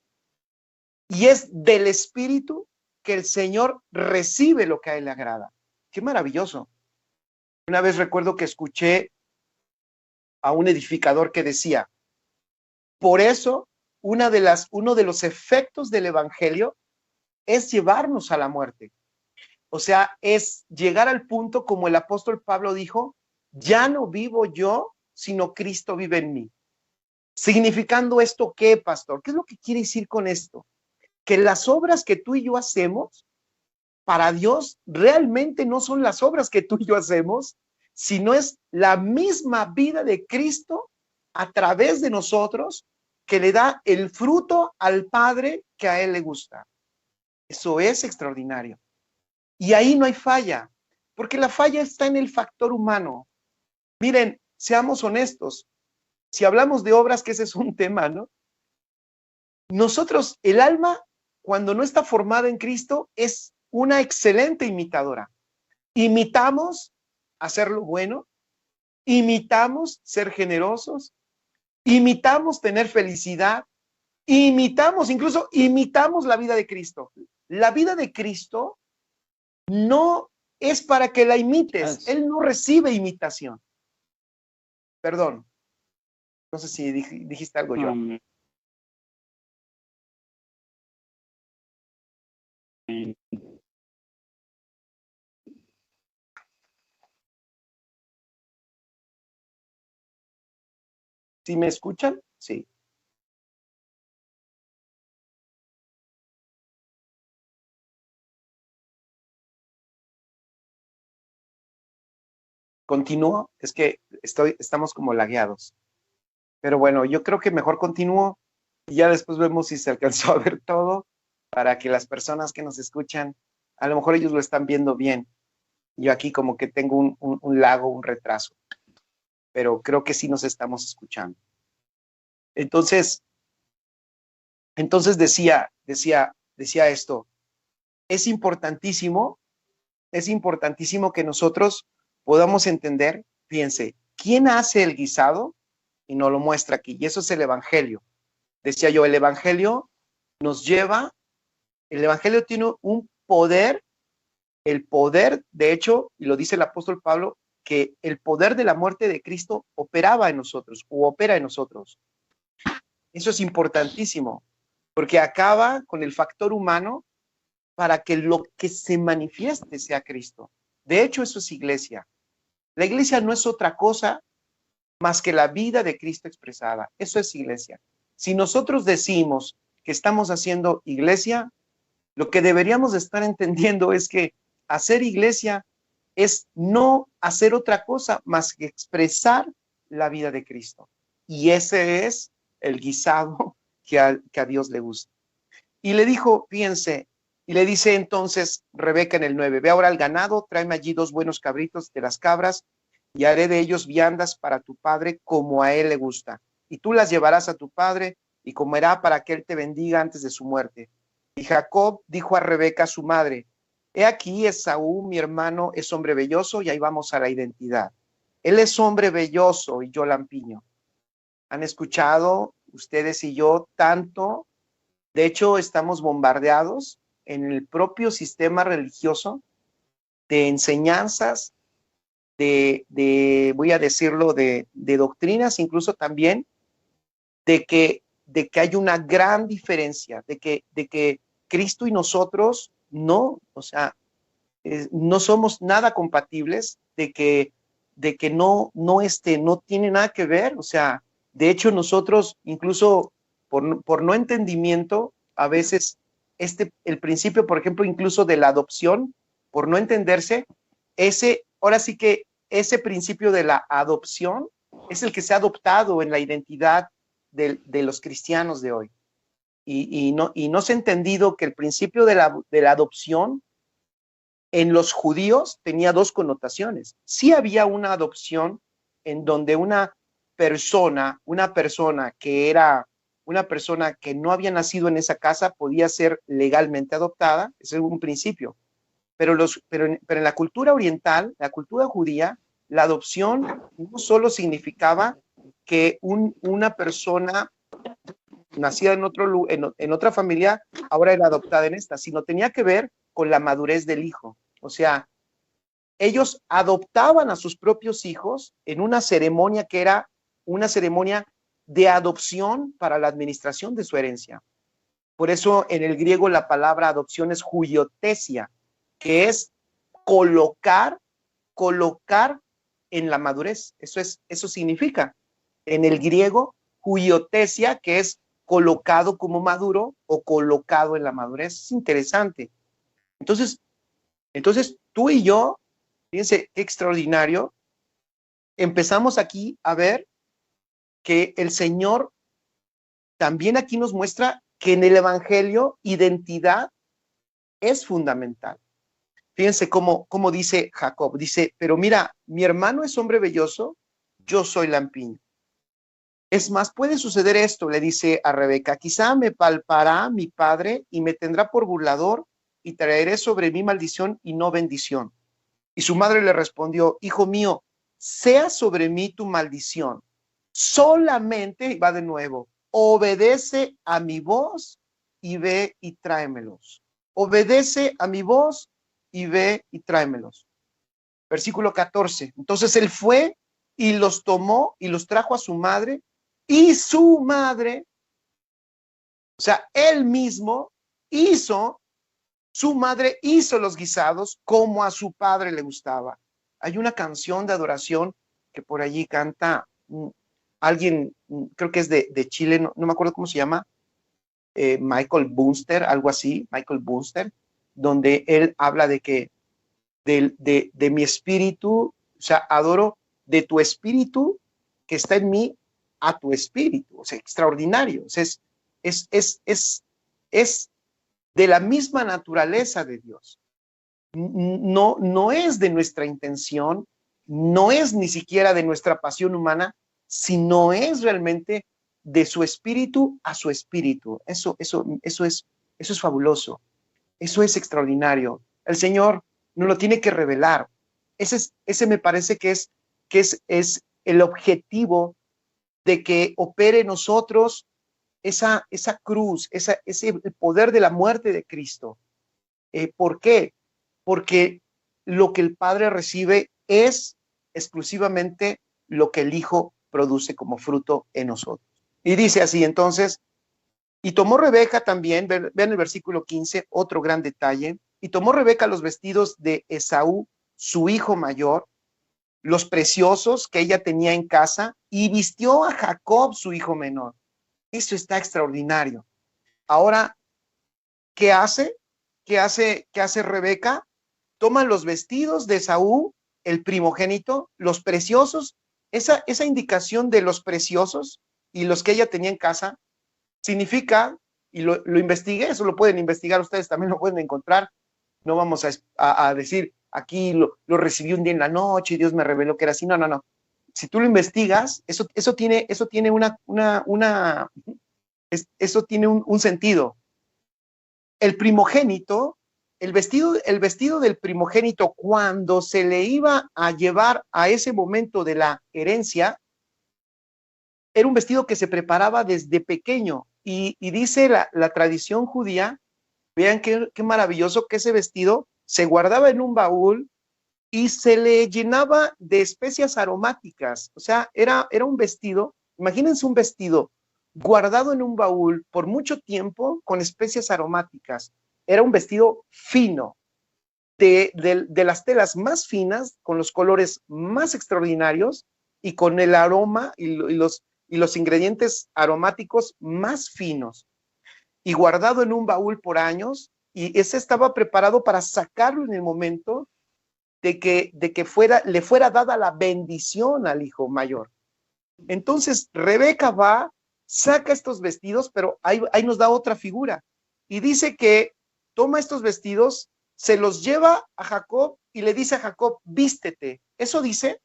y es del Espíritu que el Señor recibe lo que a él le agrada. Qué maravilloso. Una vez recuerdo que escuché a un edificador que decía, por eso uno de los efectos del Evangelio es llevarnos a la muerte. O sea, es llegar al punto, como el apóstol Pablo dijo, ya no vivo yo, sino Cristo vive en mí. Significando esto, ¿qué, pastor? ¿Qué es lo que quiere decir con esto? Que las obras que tú y yo hacemos, para Dios, realmente no son las obras que tú y yo hacemos, sino es la misma vida de Cristo a través de nosotros que le da el fruto al Padre que a Él le gusta. Eso es extraordinario. Y ahí no hay falla, porque la falla está en el factor humano. Miren, seamos honestos, si hablamos de obras, que ese es un tema, ¿no? Nosotros, el alma, cuando no está formada en Cristo, es una excelente imitadora. Imitamos hacer lo bueno, imitamos ser generosos, imitamos tener felicidad, incluso imitamos la vida de Cristo. La vida de Cristo no es para que la imites. Él no recibe imitación. Perdón. No sé si dijiste algo, yo. ¿Sí me escuchan? Sí. ¿Continúo? Es que estamos como lagueados. Pero bueno, yo creo que mejor continúo y ya después vemos si se alcanzó a ver todo para que las personas que nos escuchan, a lo mejor ellos lo están viendo bien. Yo aquí como que tengo un lago, un retraso, pero creo que sí nos estamos escuchando. Entonces decía esto, es importantísimo que nosotros podamos entender, fíjense, ¿quién hace el guisado? Y nos lo muestra aquí, y eso es el Evangelio. Decía yo, el Evangelio tiene un poder, el poder, de hecho, y lo dice el apóstol Pablo, que el poder de la muerte de Cristo operaba en nosotros, o opera en nosotros. Eso es importantísimo, porque acaba con el factor humano para que lo que se manifieste sea Cristo. De hecho, eso es iglesia. La iglesia no es otra cosa más que la vida de Cristo expresada. Eso es iglesia. Si nosotros decimos que estamos haciendo iglesia, lo que deberíamos estar entendiendo es que hacer iglesia es no hacer otra cosa más que expresar la vida de Cristo. Y ese es el guisado que a Dios le gusta. Y le dijo, fíjense, y le dice entonces Rebeca en el 9, ve ahora al ganado, tráeme allí 2 buenos cabritos de las cabras y haré de ellos viandas para tu padre como a él le gusta. Y tú las llevarás a tu padre y comerá para que él te bendiga antes de su muerte. Y Jacob dijo a Rebeca, su madre, he aquí Esaú, mi hermano, es hombre velloso, y ahí vamos a la identidad. Él es hombre velloso y yo lampiño. ¿Han escuchado ustedes y yo tanto? De hecho, estamos bombardeados en el propio sistema religioso de enseñanzas, voy a decirlo, de doctrinas, incluso también, de que hay una gran diferencia, de que Cristo y nosotros no, o sea, no somos nada compatibles, de que no tiene nada que ver, o sea, de hecho nosotros incluso por no entendimiento, a veces el principio, por ejemplo, incluso de la adopción, por no entenderse, ahora sí que ese principio de la adopción es el que se ha adoptado en la identidad de los cristianos de hoy. Y no se ha entendido que el principio de la adopción en los judíos tenía dos connotaciones. Sí había una adopción en donde una persona que era una persona que no había nacido en esa casa podía ser legalmente adoptada, ese es un principio. Pero en la cultura oriental, la cultura judía, la adopción no solo significaba que una persona nacida en otra familia ahora era adoptada en esta, sino tenía que ver con la madurez del hijo. O sea, ellos adoptaban a sus propios hijos en una ceremonia que era una ceremonia de adopción para la administración de su herencia. Por eso en el griego la palabra adopción es huiotesia, que es colocar en la madurez. Eso significa en el griego huiotesia, que es colocado como maduro o colocado en la madurez. Es interesante. Entonces tú y yo, fíjense qué extraordinario, empezamos aquí a ver que el Señor también aquí nos muestra que en el Evangelio identidad es fundamental. Fíjense cómo dice Jacob, dice, pero mira, mi hermano es hombre velloso, yo soy lampiño. Es más, puede suceder esto, le dice a Rebeca, quizá me palpará mi padre y me tendrá por burlador y traeré sobre mí maldición y no bendición. Y su madre le respondió, hijo mío, sea sobre mí tu maldición, solamente, va de nuevo, obedece a mi voz y ve y tráemelos. Obedece a mi voz y ve y tráemelos. Versículo 14. Entonces él fue y los tomó y los trajo a su madre, y su madre, o sea, él mismo su madre hizo los guisados como a su padre le gustaba. Hay una canción de adoración que por allí canta alguien, creo que es de Chile, no me acuerdo cómo se llama, Michael Bunster, algo así, Michael Bunster, donde él habla de que de mi espíritu, o sea, adoro de tu espíritu que está en mí a tu espíritu, o sea, extraordinario, o sea, es de la misma naturaleza de Dios. No es de nuestra intención, no es ni siquiera de nuestra pasión humana, sino es realmente de su espíritu a su espíritu. Eso es fabuloso, eso es extraordinario. El Señor nos lo tiene que revelar. Ese me parece que es el objetivo de que opere en nosotros esa cruz, ese el poder de la muerte de Cristo. ¿Por qué? Porque lo que el Padre recibe es exclusivamente lo que el Hijo produce como fruto en nosotros. Y dice así, entonces, y tomó Rebeca también, vean el versículo 15, otro gran detalle, y tomó Rebeca los vestidos de Esaú, su hijo mayor, los preciosos que ella tenía en casa, y vistió a Jacob, su hijo menor. Eso está extraordinario. Ahora, ¿qué hace? ¿Qué hace Rebeca? Toma los vestidos de Esaú, el primogénito, los preciosos, esa indicación de los preciosos y los que ella tenía en casa, significa, y lo investigué, eso lo pueden investigar ustedes, también lo pueden encontrar, no vamos a decir, aquí lo recibí un día en la noche y Dios me reveló que era así, no. Si tú lo investigas, eso tiene un sentido. El primogénito, el vestido del primogénito, cuando se le iba a llevar a ese momento de la herencia, era un vestido que se preparaba desde pequeño. Y dice la tradición judía, vean qué maravilloso, que ese vestido se guardaba en un baúl y se le llenaba de especias aromáticas. O sea, era un vestido, imagínense un vestido guardado en un baúl por mucho tiempo con especias aromáticas. Era un vestido fino, de las telas más finas, con los colores más extraordinarios y con el aroma y los ingredientes aromáticos más finos. Y guardado en un baúl por años, y ese estaba preparado para sacarlo en el momento de que le fuera dada la bendición al hijo mayor. Entonces Rebeca va, saca estos vestidos, pero ahí nos da otra figura. Y dice que toma estos vestidos, se los lleva a Jacob y le dice a Jacob, vístete. Eso dice,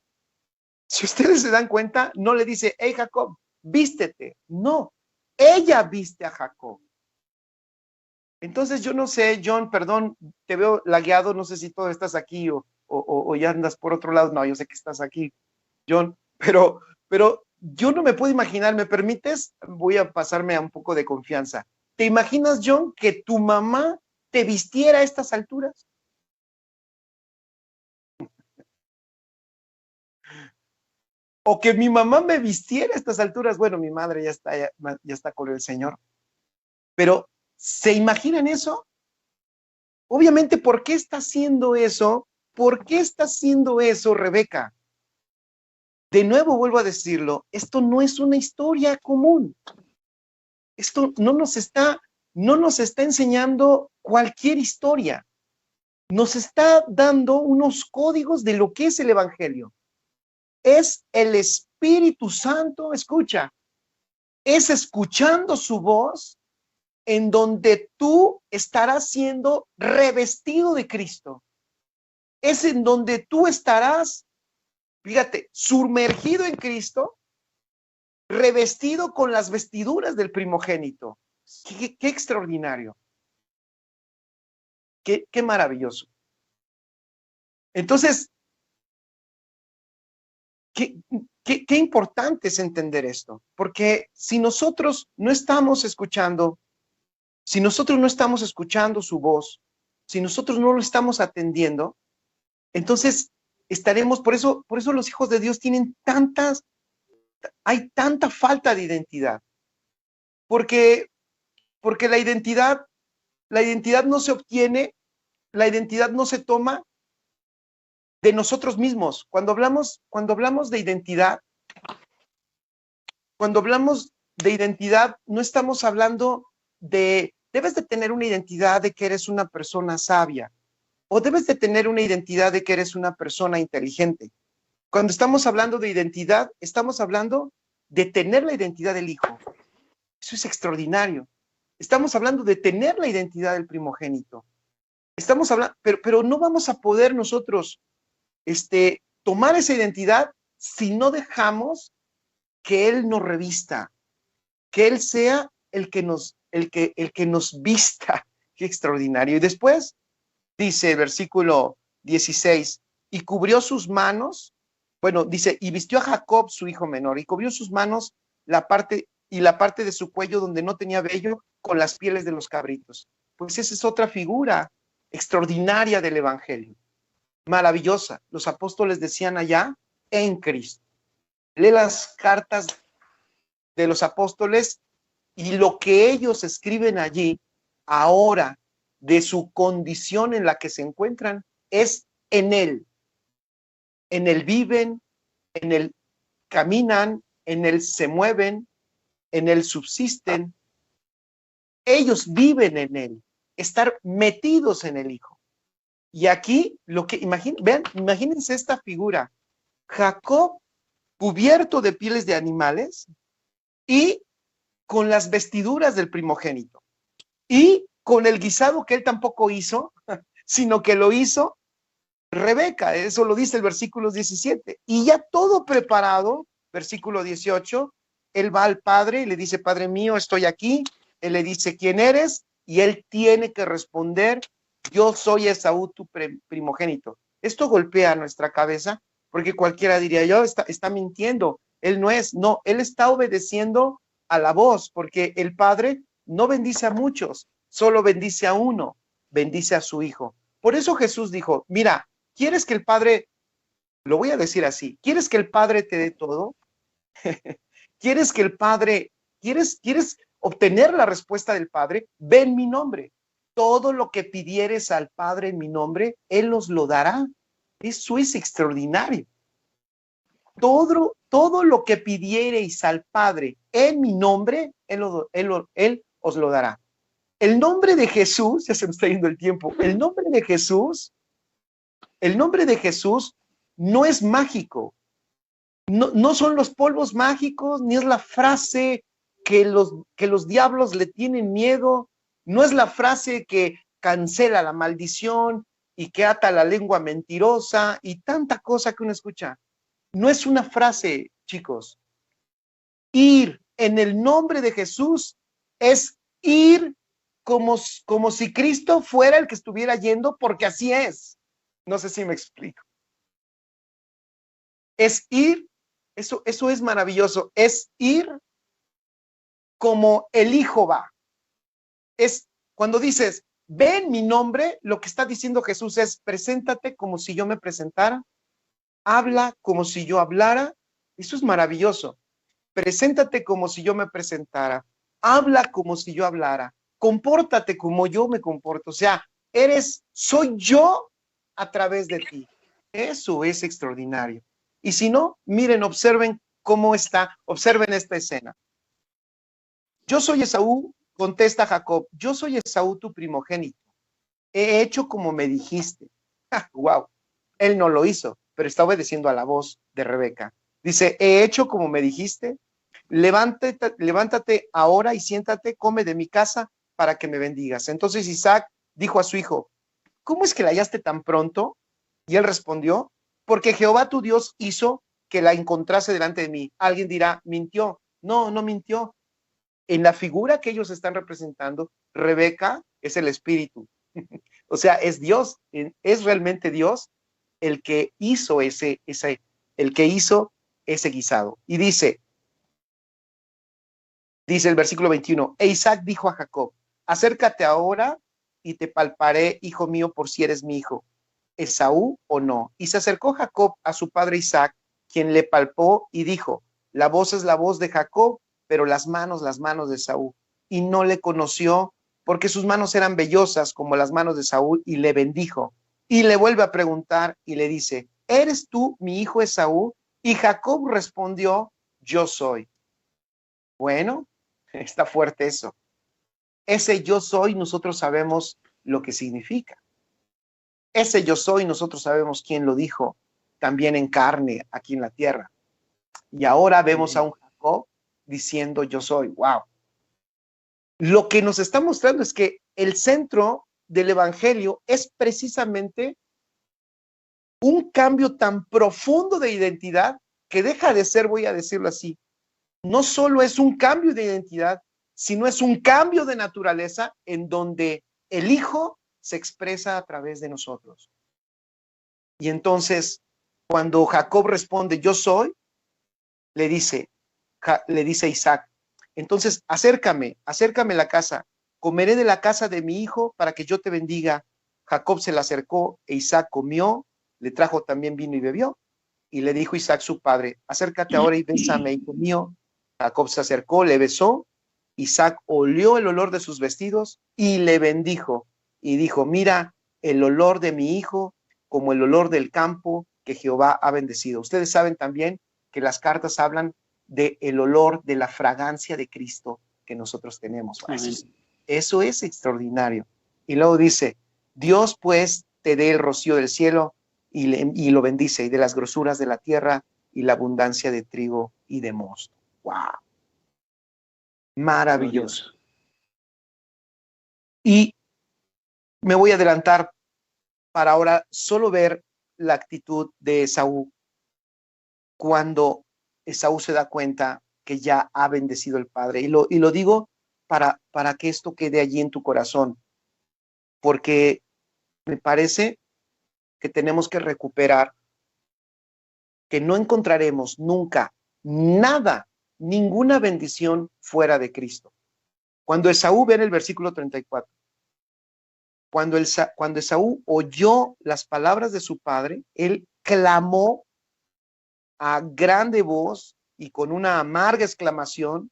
si ustedes se dan cuenta, no le dice, hey Jacob, vístete. No, ella viste a Jacob. Entonces yo no sé, John, perdón, te veo lagueado, no sé si todavía estás aquí o ya andas por otro lado. No, yo sé que estás aquí, John, pero yo no me puedo imaginar, ¿me permites? Voy a pasarme a un poco de confianza. ¿Te imaginas, John, que tu mamá te vistiera a estas alturas? O que mi mamá me vistiera a estas alturas. Bueno, mi madre ya está con el Señor. Pero, ¿se imaginan eso? Obviamente, ¿por qué está haciendo eso? ¿Por qué está haciendo eso, Rebeca? De nuevo vuelvo a decirlo, esto no es una historia común. Esto no nos está enseñando cualquier historia. Nos está dando unos códigos de lo que es el Evangelio. Es el Espíritu Santo, escucha, es escuchando su voz en donde tú estarás siendo revestido de Cristo. Es en donde tú estarás, fíjate, sumergido en Cristo, revestido con las vestiduras del primogénito. Qué extraordinario. Qué maravilloso. Entonces, qué importante es entender esto, porque si nosotros no estamos escuchando, si nosotros no estamos escuchando su voz, si nosotros no lo estamos atendiendo, entonces estaremos, por eso los hijos de Dios hay tanta falta de identidad, porque la identidad no se obtiene, la identidad no se toma de nosotros mismos. Cuando hablamos de identidad, no estamos hablando debes de tener una identidad de que eres una persona sabia, o debes de tener una identidad de que eres una persona inteligente. Cuando estamos hablando de identidad, estamos hablando de tener la identidad del hijo. Eso es extraordinario. Estamos hablando de tener la identidad del primogénito. Estamos hablando, pero no vamos a poder nosotros tomar esa identidad si no dejamos que Él nos revista, que Él sea el que nos vista. Qué extraordinario. Y después dice el versículo 16, y cubrió sus manos, bueno, dice, y vistió a Jacob, su hijo menor, y cubrió sus manos la parte de su cuello donde no tenía vello, con las pieles de los cabritos. Pues esa es otra figura extraordinaria del Evangelio. Maravillosa. Los apóstoles decían allá, en Cristo. Lee las cartas de los apóstoles y lo que ellos escriben allí, ahora, de su condición en la que se encuentran, es en Él. En Él viven, en Él caminan, en Él se mueven, en Él subsisten. Ellos viven en Él, estar metidos en el Hijo. Y aquí, imagínense esta figura. Jacob cubierto de pieles de animales y con las vestiduras del primogénito. Y con el guisado que él tampoco hizo, sino que lo hizo Rebeca. Eso lo dice el versículo 17. Y ya todo preparado, versículo 18, él va al padre y le dice, Padre mío, estoy aquí. Él le dice, ¿quién eres? Y él tiene que responder, yo soy Esaú, tu primogénito. Esto golpea nuestra cabeza, porque cualquiera diría, está mintiendo. Él no es, no, él está obedeciendo a la voz, porque el Padre no bendice a muchos, solo bendice a uno, bendice a su Hijo. Por eso Jesús dijo, mira, ¿Quieres que el Padre, lo voy a decir así, ¿quieres que el Padre te dé todo? ¿Quieres que el Padre, quieres obtener la respuesta del Padre? Ve en mi nombre. Todo lo que pidieres al Padre en mi nombre, Él os lo dará. Eso es extraordinario. Todo lo que pidiereis al Padre en mi nombre, Él os lo dará. El nombre de Jesús, ya se me está yendo el tiempo, el nombre de Jesús no es mágico. No son los polvos mágicos, ni es la frase que los diablos le tienen miedo, no es la frase que cancela la maldición y que ata la lengua mentirosa y tanta cosa que uno escucha. No es una frase, chicos. Ir en el nombre de Jesús es ir como si Cristo fuera el que estuviera yendo, porque así es. No sé si me explico. Es ir, eso es maravilloso, es ir como el Hijo va. Es cuando dices, ve en mi nombre, lo que está diciendo Jesús es, preséntate como si yo me presentara, habla como si yo hablara. Eso es maravilloso. Preséntate como si yo me presentara, habla como si yo hablara, compórtate como yo me comporto. O sea, soy yo a través de ti. Eso es extraordinario. Y si no, miren, observen observen esta escena. Yo soy Esaú, contesta Jacob, yo soy Esaú tu primogénito. He hecho como me dijiste. Wow, él no lo hizo, pero está obedeciendo a la voz de Rebeca. Dice, he hecho como me dijiste. Levántate ahora y siéntate, come de mi casa para que me bendigas. Entonces Isaac dijo a su hijo, ¿cómo es que la hallaste tan pronto? Y él respondió, porque Jehová tu Dios hizo que la encontrase delante de mí. Alguien dirá, mintió. No, no mintió. En la figura que ellos están representando, Rebeca es el espíritu. O sea, es Dios, es realmente Dios el que hizo ese guisado. Y dice el versículo 21, e Isaac dijo a Jacob, acércate ahora y te palparé, hijo mío, por si eres mi hijo, Esaú o no. Y se acercó Jacob a su padre Isaac, quien le palpó y dijo, la voz es la voz de Jacob, pero las manos de Esaú. Y no le conoció, porque sus manos eran vellosas como las manos de Esaú, y le bendijo. Y le vuelve a preguntar y le dice, ¿eres tú mi hijo Esaú? Y Jacob respondió, yo soy. Bueno, está fuerte eso. Ese yo soy, nosotros sabemos lo que significa. Ese yo soy, nosotros sabemos quién lo dijo, también en carne, aquí en la tierra. Y ahora vemos a un Jacob diciendo yo soy. Wow. Lo que nos está mostrando es que el centro del evangelio es precisamente un cambio tan profundo de identidad que deja de ser, voy a decirlo así, no solo es un cambio de identidad, sino es un cambio de naturaleza en donde el Hijo se expresa a través de nosotros. Y entonces, cuando Jacob responde, yo soy, le dice Isaac, entonces acércame a la casa, comeré de la casa de mi hijo para que yo te bendiga. Jacob se le acercó e Isaac comió, le trajo también vino y bebió. Y le dijo Isaac su padre, acércate ahora y bésame, hijo mío. Jacob se acercó, le besó. Isaac olió el olor de sus vestidos y le bendijo. Y dijo, mira, el olor de mi hijo, como el olor del campo que Jehová ha bendecido. Ustedes saben también que las cartas hablan del olor, de la fragancia de Cristo que nosotros tenemos. Eso es extraordinario. Y luego dice, Dios pues te dé el rocío del cielo y lo bendice, y de las grosuras de la tierra y la abundancia de trigo y de mosto. ¡Wow! Maravilloso. Y me voy a adelantar para ahora solo ver la actitud de Esaú cuando Esaú se da cuenta que ya ha bendecido el Padre. Y lo digo para que esto quede allí en tu corazón, porque me parece que tenemos que recuperar que no encontraremos nunca nada, ninguna bendición fuera de Cristo. Cuando Esaú ve en el versículo 34, cuando Esaú oyó las palabras de su padre, él clamó a grande voz y con una amarga exclamación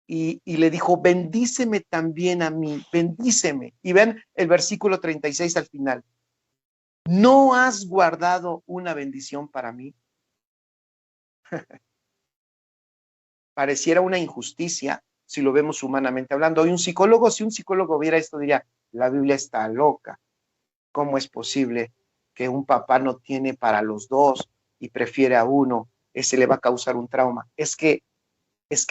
y le dijo, bendíceme también a mí, bendíceme. Y ven el versículo 36 al final. ¿No has guardado una bendición para mí? Pareciera una injusticia si lo vemos humanamente hablando. Hoy si un psicólogo viera esto, diría, la Biblia está loca. ¿Cómo es posible que un papá no tiene para los dos y prefiere a uno? Ese le va a causar un trauma. Es que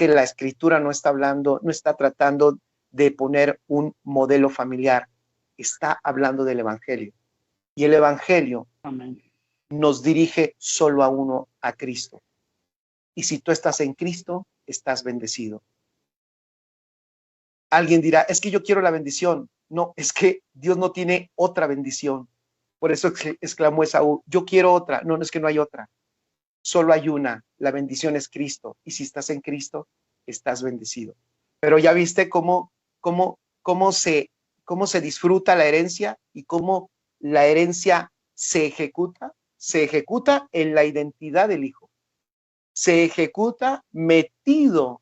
la escritura no está hablando, no está tratando de poner un modelo familiar. Está hablando del evangelio. Y el evangelio Amén. nos dirige solo a uno, a Cristo. Y si tú estás en Cristo, estás bendecido. Alguien dirá, es que yo quiero la bendición. No, es que Dios no tiene otra bendición. Por eso exclamó Esaú, yo quiero otra. No, no es que no hay otra. Solo hay una. La bendición es Cristo. Y si estás en Cristo, estás bendecido. Pero ya viste cómo se disfruta la herencia y cómo la herencia se ejecuta. Se ejecuta en la identidad del Hijo. Se ejecuta metido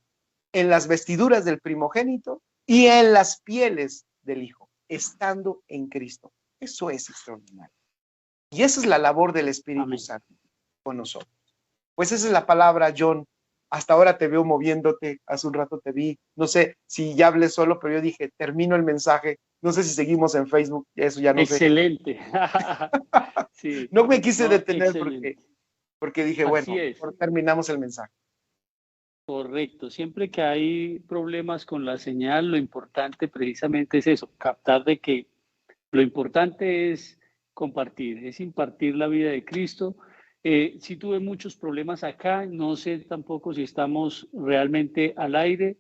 en las vestiduras del primogénito y en las pieles del Hijo, estando en Cristo. Eso es extraordinario. Y esa es la labor del Espíritu Amén. Santo con nosotros. Pues esa es la palabra, John. Hasta ahora te veo moviéndote, hace un rato te vi. No sé si ya hablé solo, pero yo dije, termino el mensaje. No sé si seguimos en Facebook, eso ya no Excelente. Sí, sé. No me quise no, detener excelente. porque dije, Así bueno, es, terminamos el mensaje. correcto. Siempre que hay problemas con la señal, lo importante precisamente es eso, captar de que lo importante es compartir, es impartir la vida de Cristo. Sí tuve muchos problemas acá, no sé tampoco si estamos realmente al aire,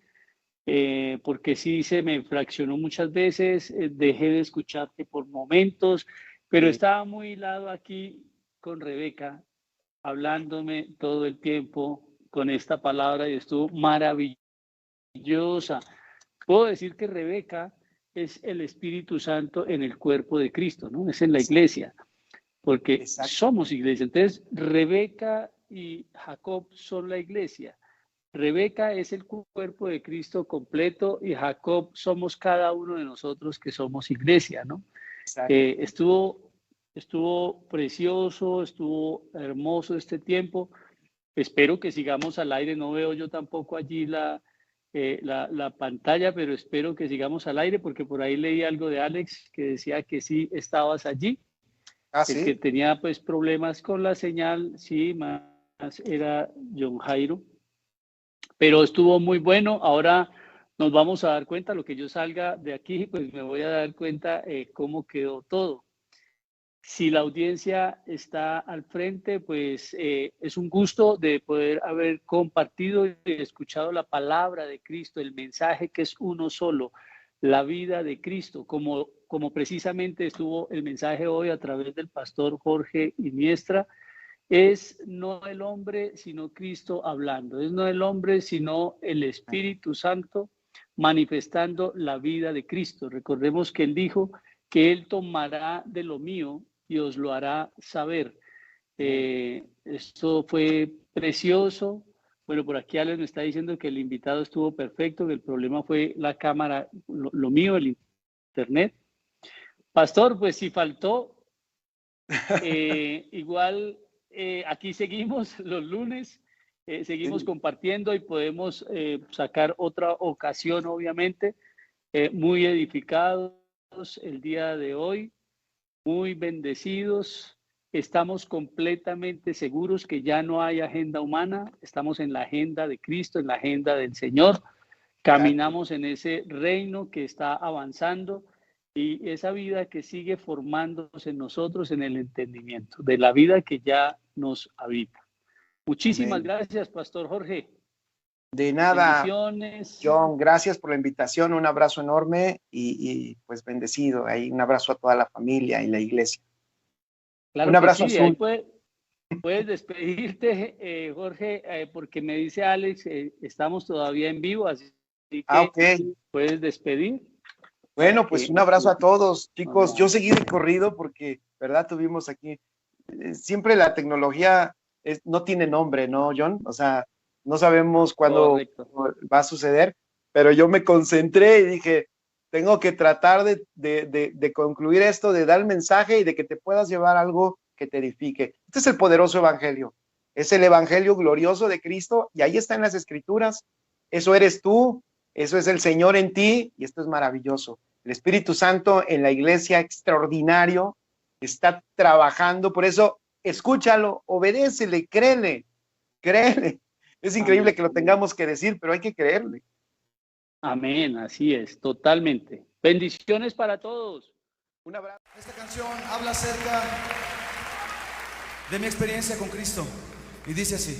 porque sí se me fraccionó muchas veces, dejé de escucharte por momentos, pero Sí. estaba muy hilado aquí con Rebeca, hablándome todo el tiempo con esta palabra y estuvo maravillosa. Puedo decir que Rebeca es el Espíritu Santo en el cuerpo de Cristo, ¿no? Es en la iglesia, porque Exacto. somos iglesia. Entonces, Rebeca y Jacob son la iglesia. Rebeca es el cuerpo de Cristo completo y Jacob somos cada uno de nosotros que somos iglesia, ¿no? Exacto. Estuvo precioso, estuvo hermoso este tiempo. Espero que sigamos al aire. No veo yo tampoco allí la pantalla, pero espero que sigamos al aire porque por ahí leí algo de Alex que decía que sí estabas allí. Ah, El que sí. tenía pues problemas con la señal, sí, más era John Jairo. Pero estuvo muy bueno. Ahora nos vamos a dar cuenta, lo que yo salga de aquí, pues me voy a dar cuenta cómo quedó todo. Si la audiencia está al frente, pues es un gusto de poder haber compartido y escuchado la palabra de Cristo, el mensaje que es uno solo, la vida de Cristo, como precisamente estuvo el mensaje hoy a través del pastor Jorge Iniestra. Es no el hombre, sino Cristo hablando. Es no el hombre, sino el Espíritu Santo manifestando la vida de Cristo. Recordemos que Él dijo que Él tomará de lo mío y os lo hará saber. Esto fue precioso. Bueno, por aquí Alex me está diciendo que el invitado estuvo perfecto, que el problema fue la cámara, lo mío, el internet. Pastor, pues si faltó, igual aquí seguimos los lunes, seguimos Sí. compartiendo y podemos sacar otra ocasión, obviamente, muy edificados el día de hoy, muy bendecidos. Estamos completamente seguros que ya no hay agenda humana, estamos en la agenda de Cristo, en la agenda del Señor. Caminamos en ese reino que está avanzando y esa vida que sigue formándose en nosotros en el entendimiento de la vida que ya nos habita. Muchísimas Amén. gracias, Pastor Jorge. De nada, Bendiciones. John, gracias por la invitación, un abrazo enorme y pues bendecido. Ahí un abrazo a toda la familia y la iglesia. Un Claro que abrazo sí, ahí azul. puedes despedirte, Jorge, porque me dice Alex, estamos todavía en vivo, así Ah, que ok. puedes despedir. Bueno, pues un abrazo a todos, chicos. Yo seguí de corrido porque, ¿verdad? Tuvimos aquí, siempre la tecnología no tiene nombre, ¿no, John? O sea, no sabemos cuándo va a suceder, pero yo me concentré y dije, tengo que tratar de concluir esto, de dar el mensaje y de que te puedas llevar algo que te edifique. Este es el poderoso evangelio. Es el evangelio glorioso de Cristo y ahí está en las escrituras. Eso eres tú, eso es el Señor en ti y esto es maravilloso. El Espíritu Santo en la iglesia, extraordinario, está trabajando. Por eso, escúchalo, obedécele, créele. Es increíble que lo tengamos que decir, pero hay que creerle. Amén, así es, totalmente. Bendiciones para todos. Un abrazo. Esta canción habla acerca de mi experiencia con Cristo y dice así.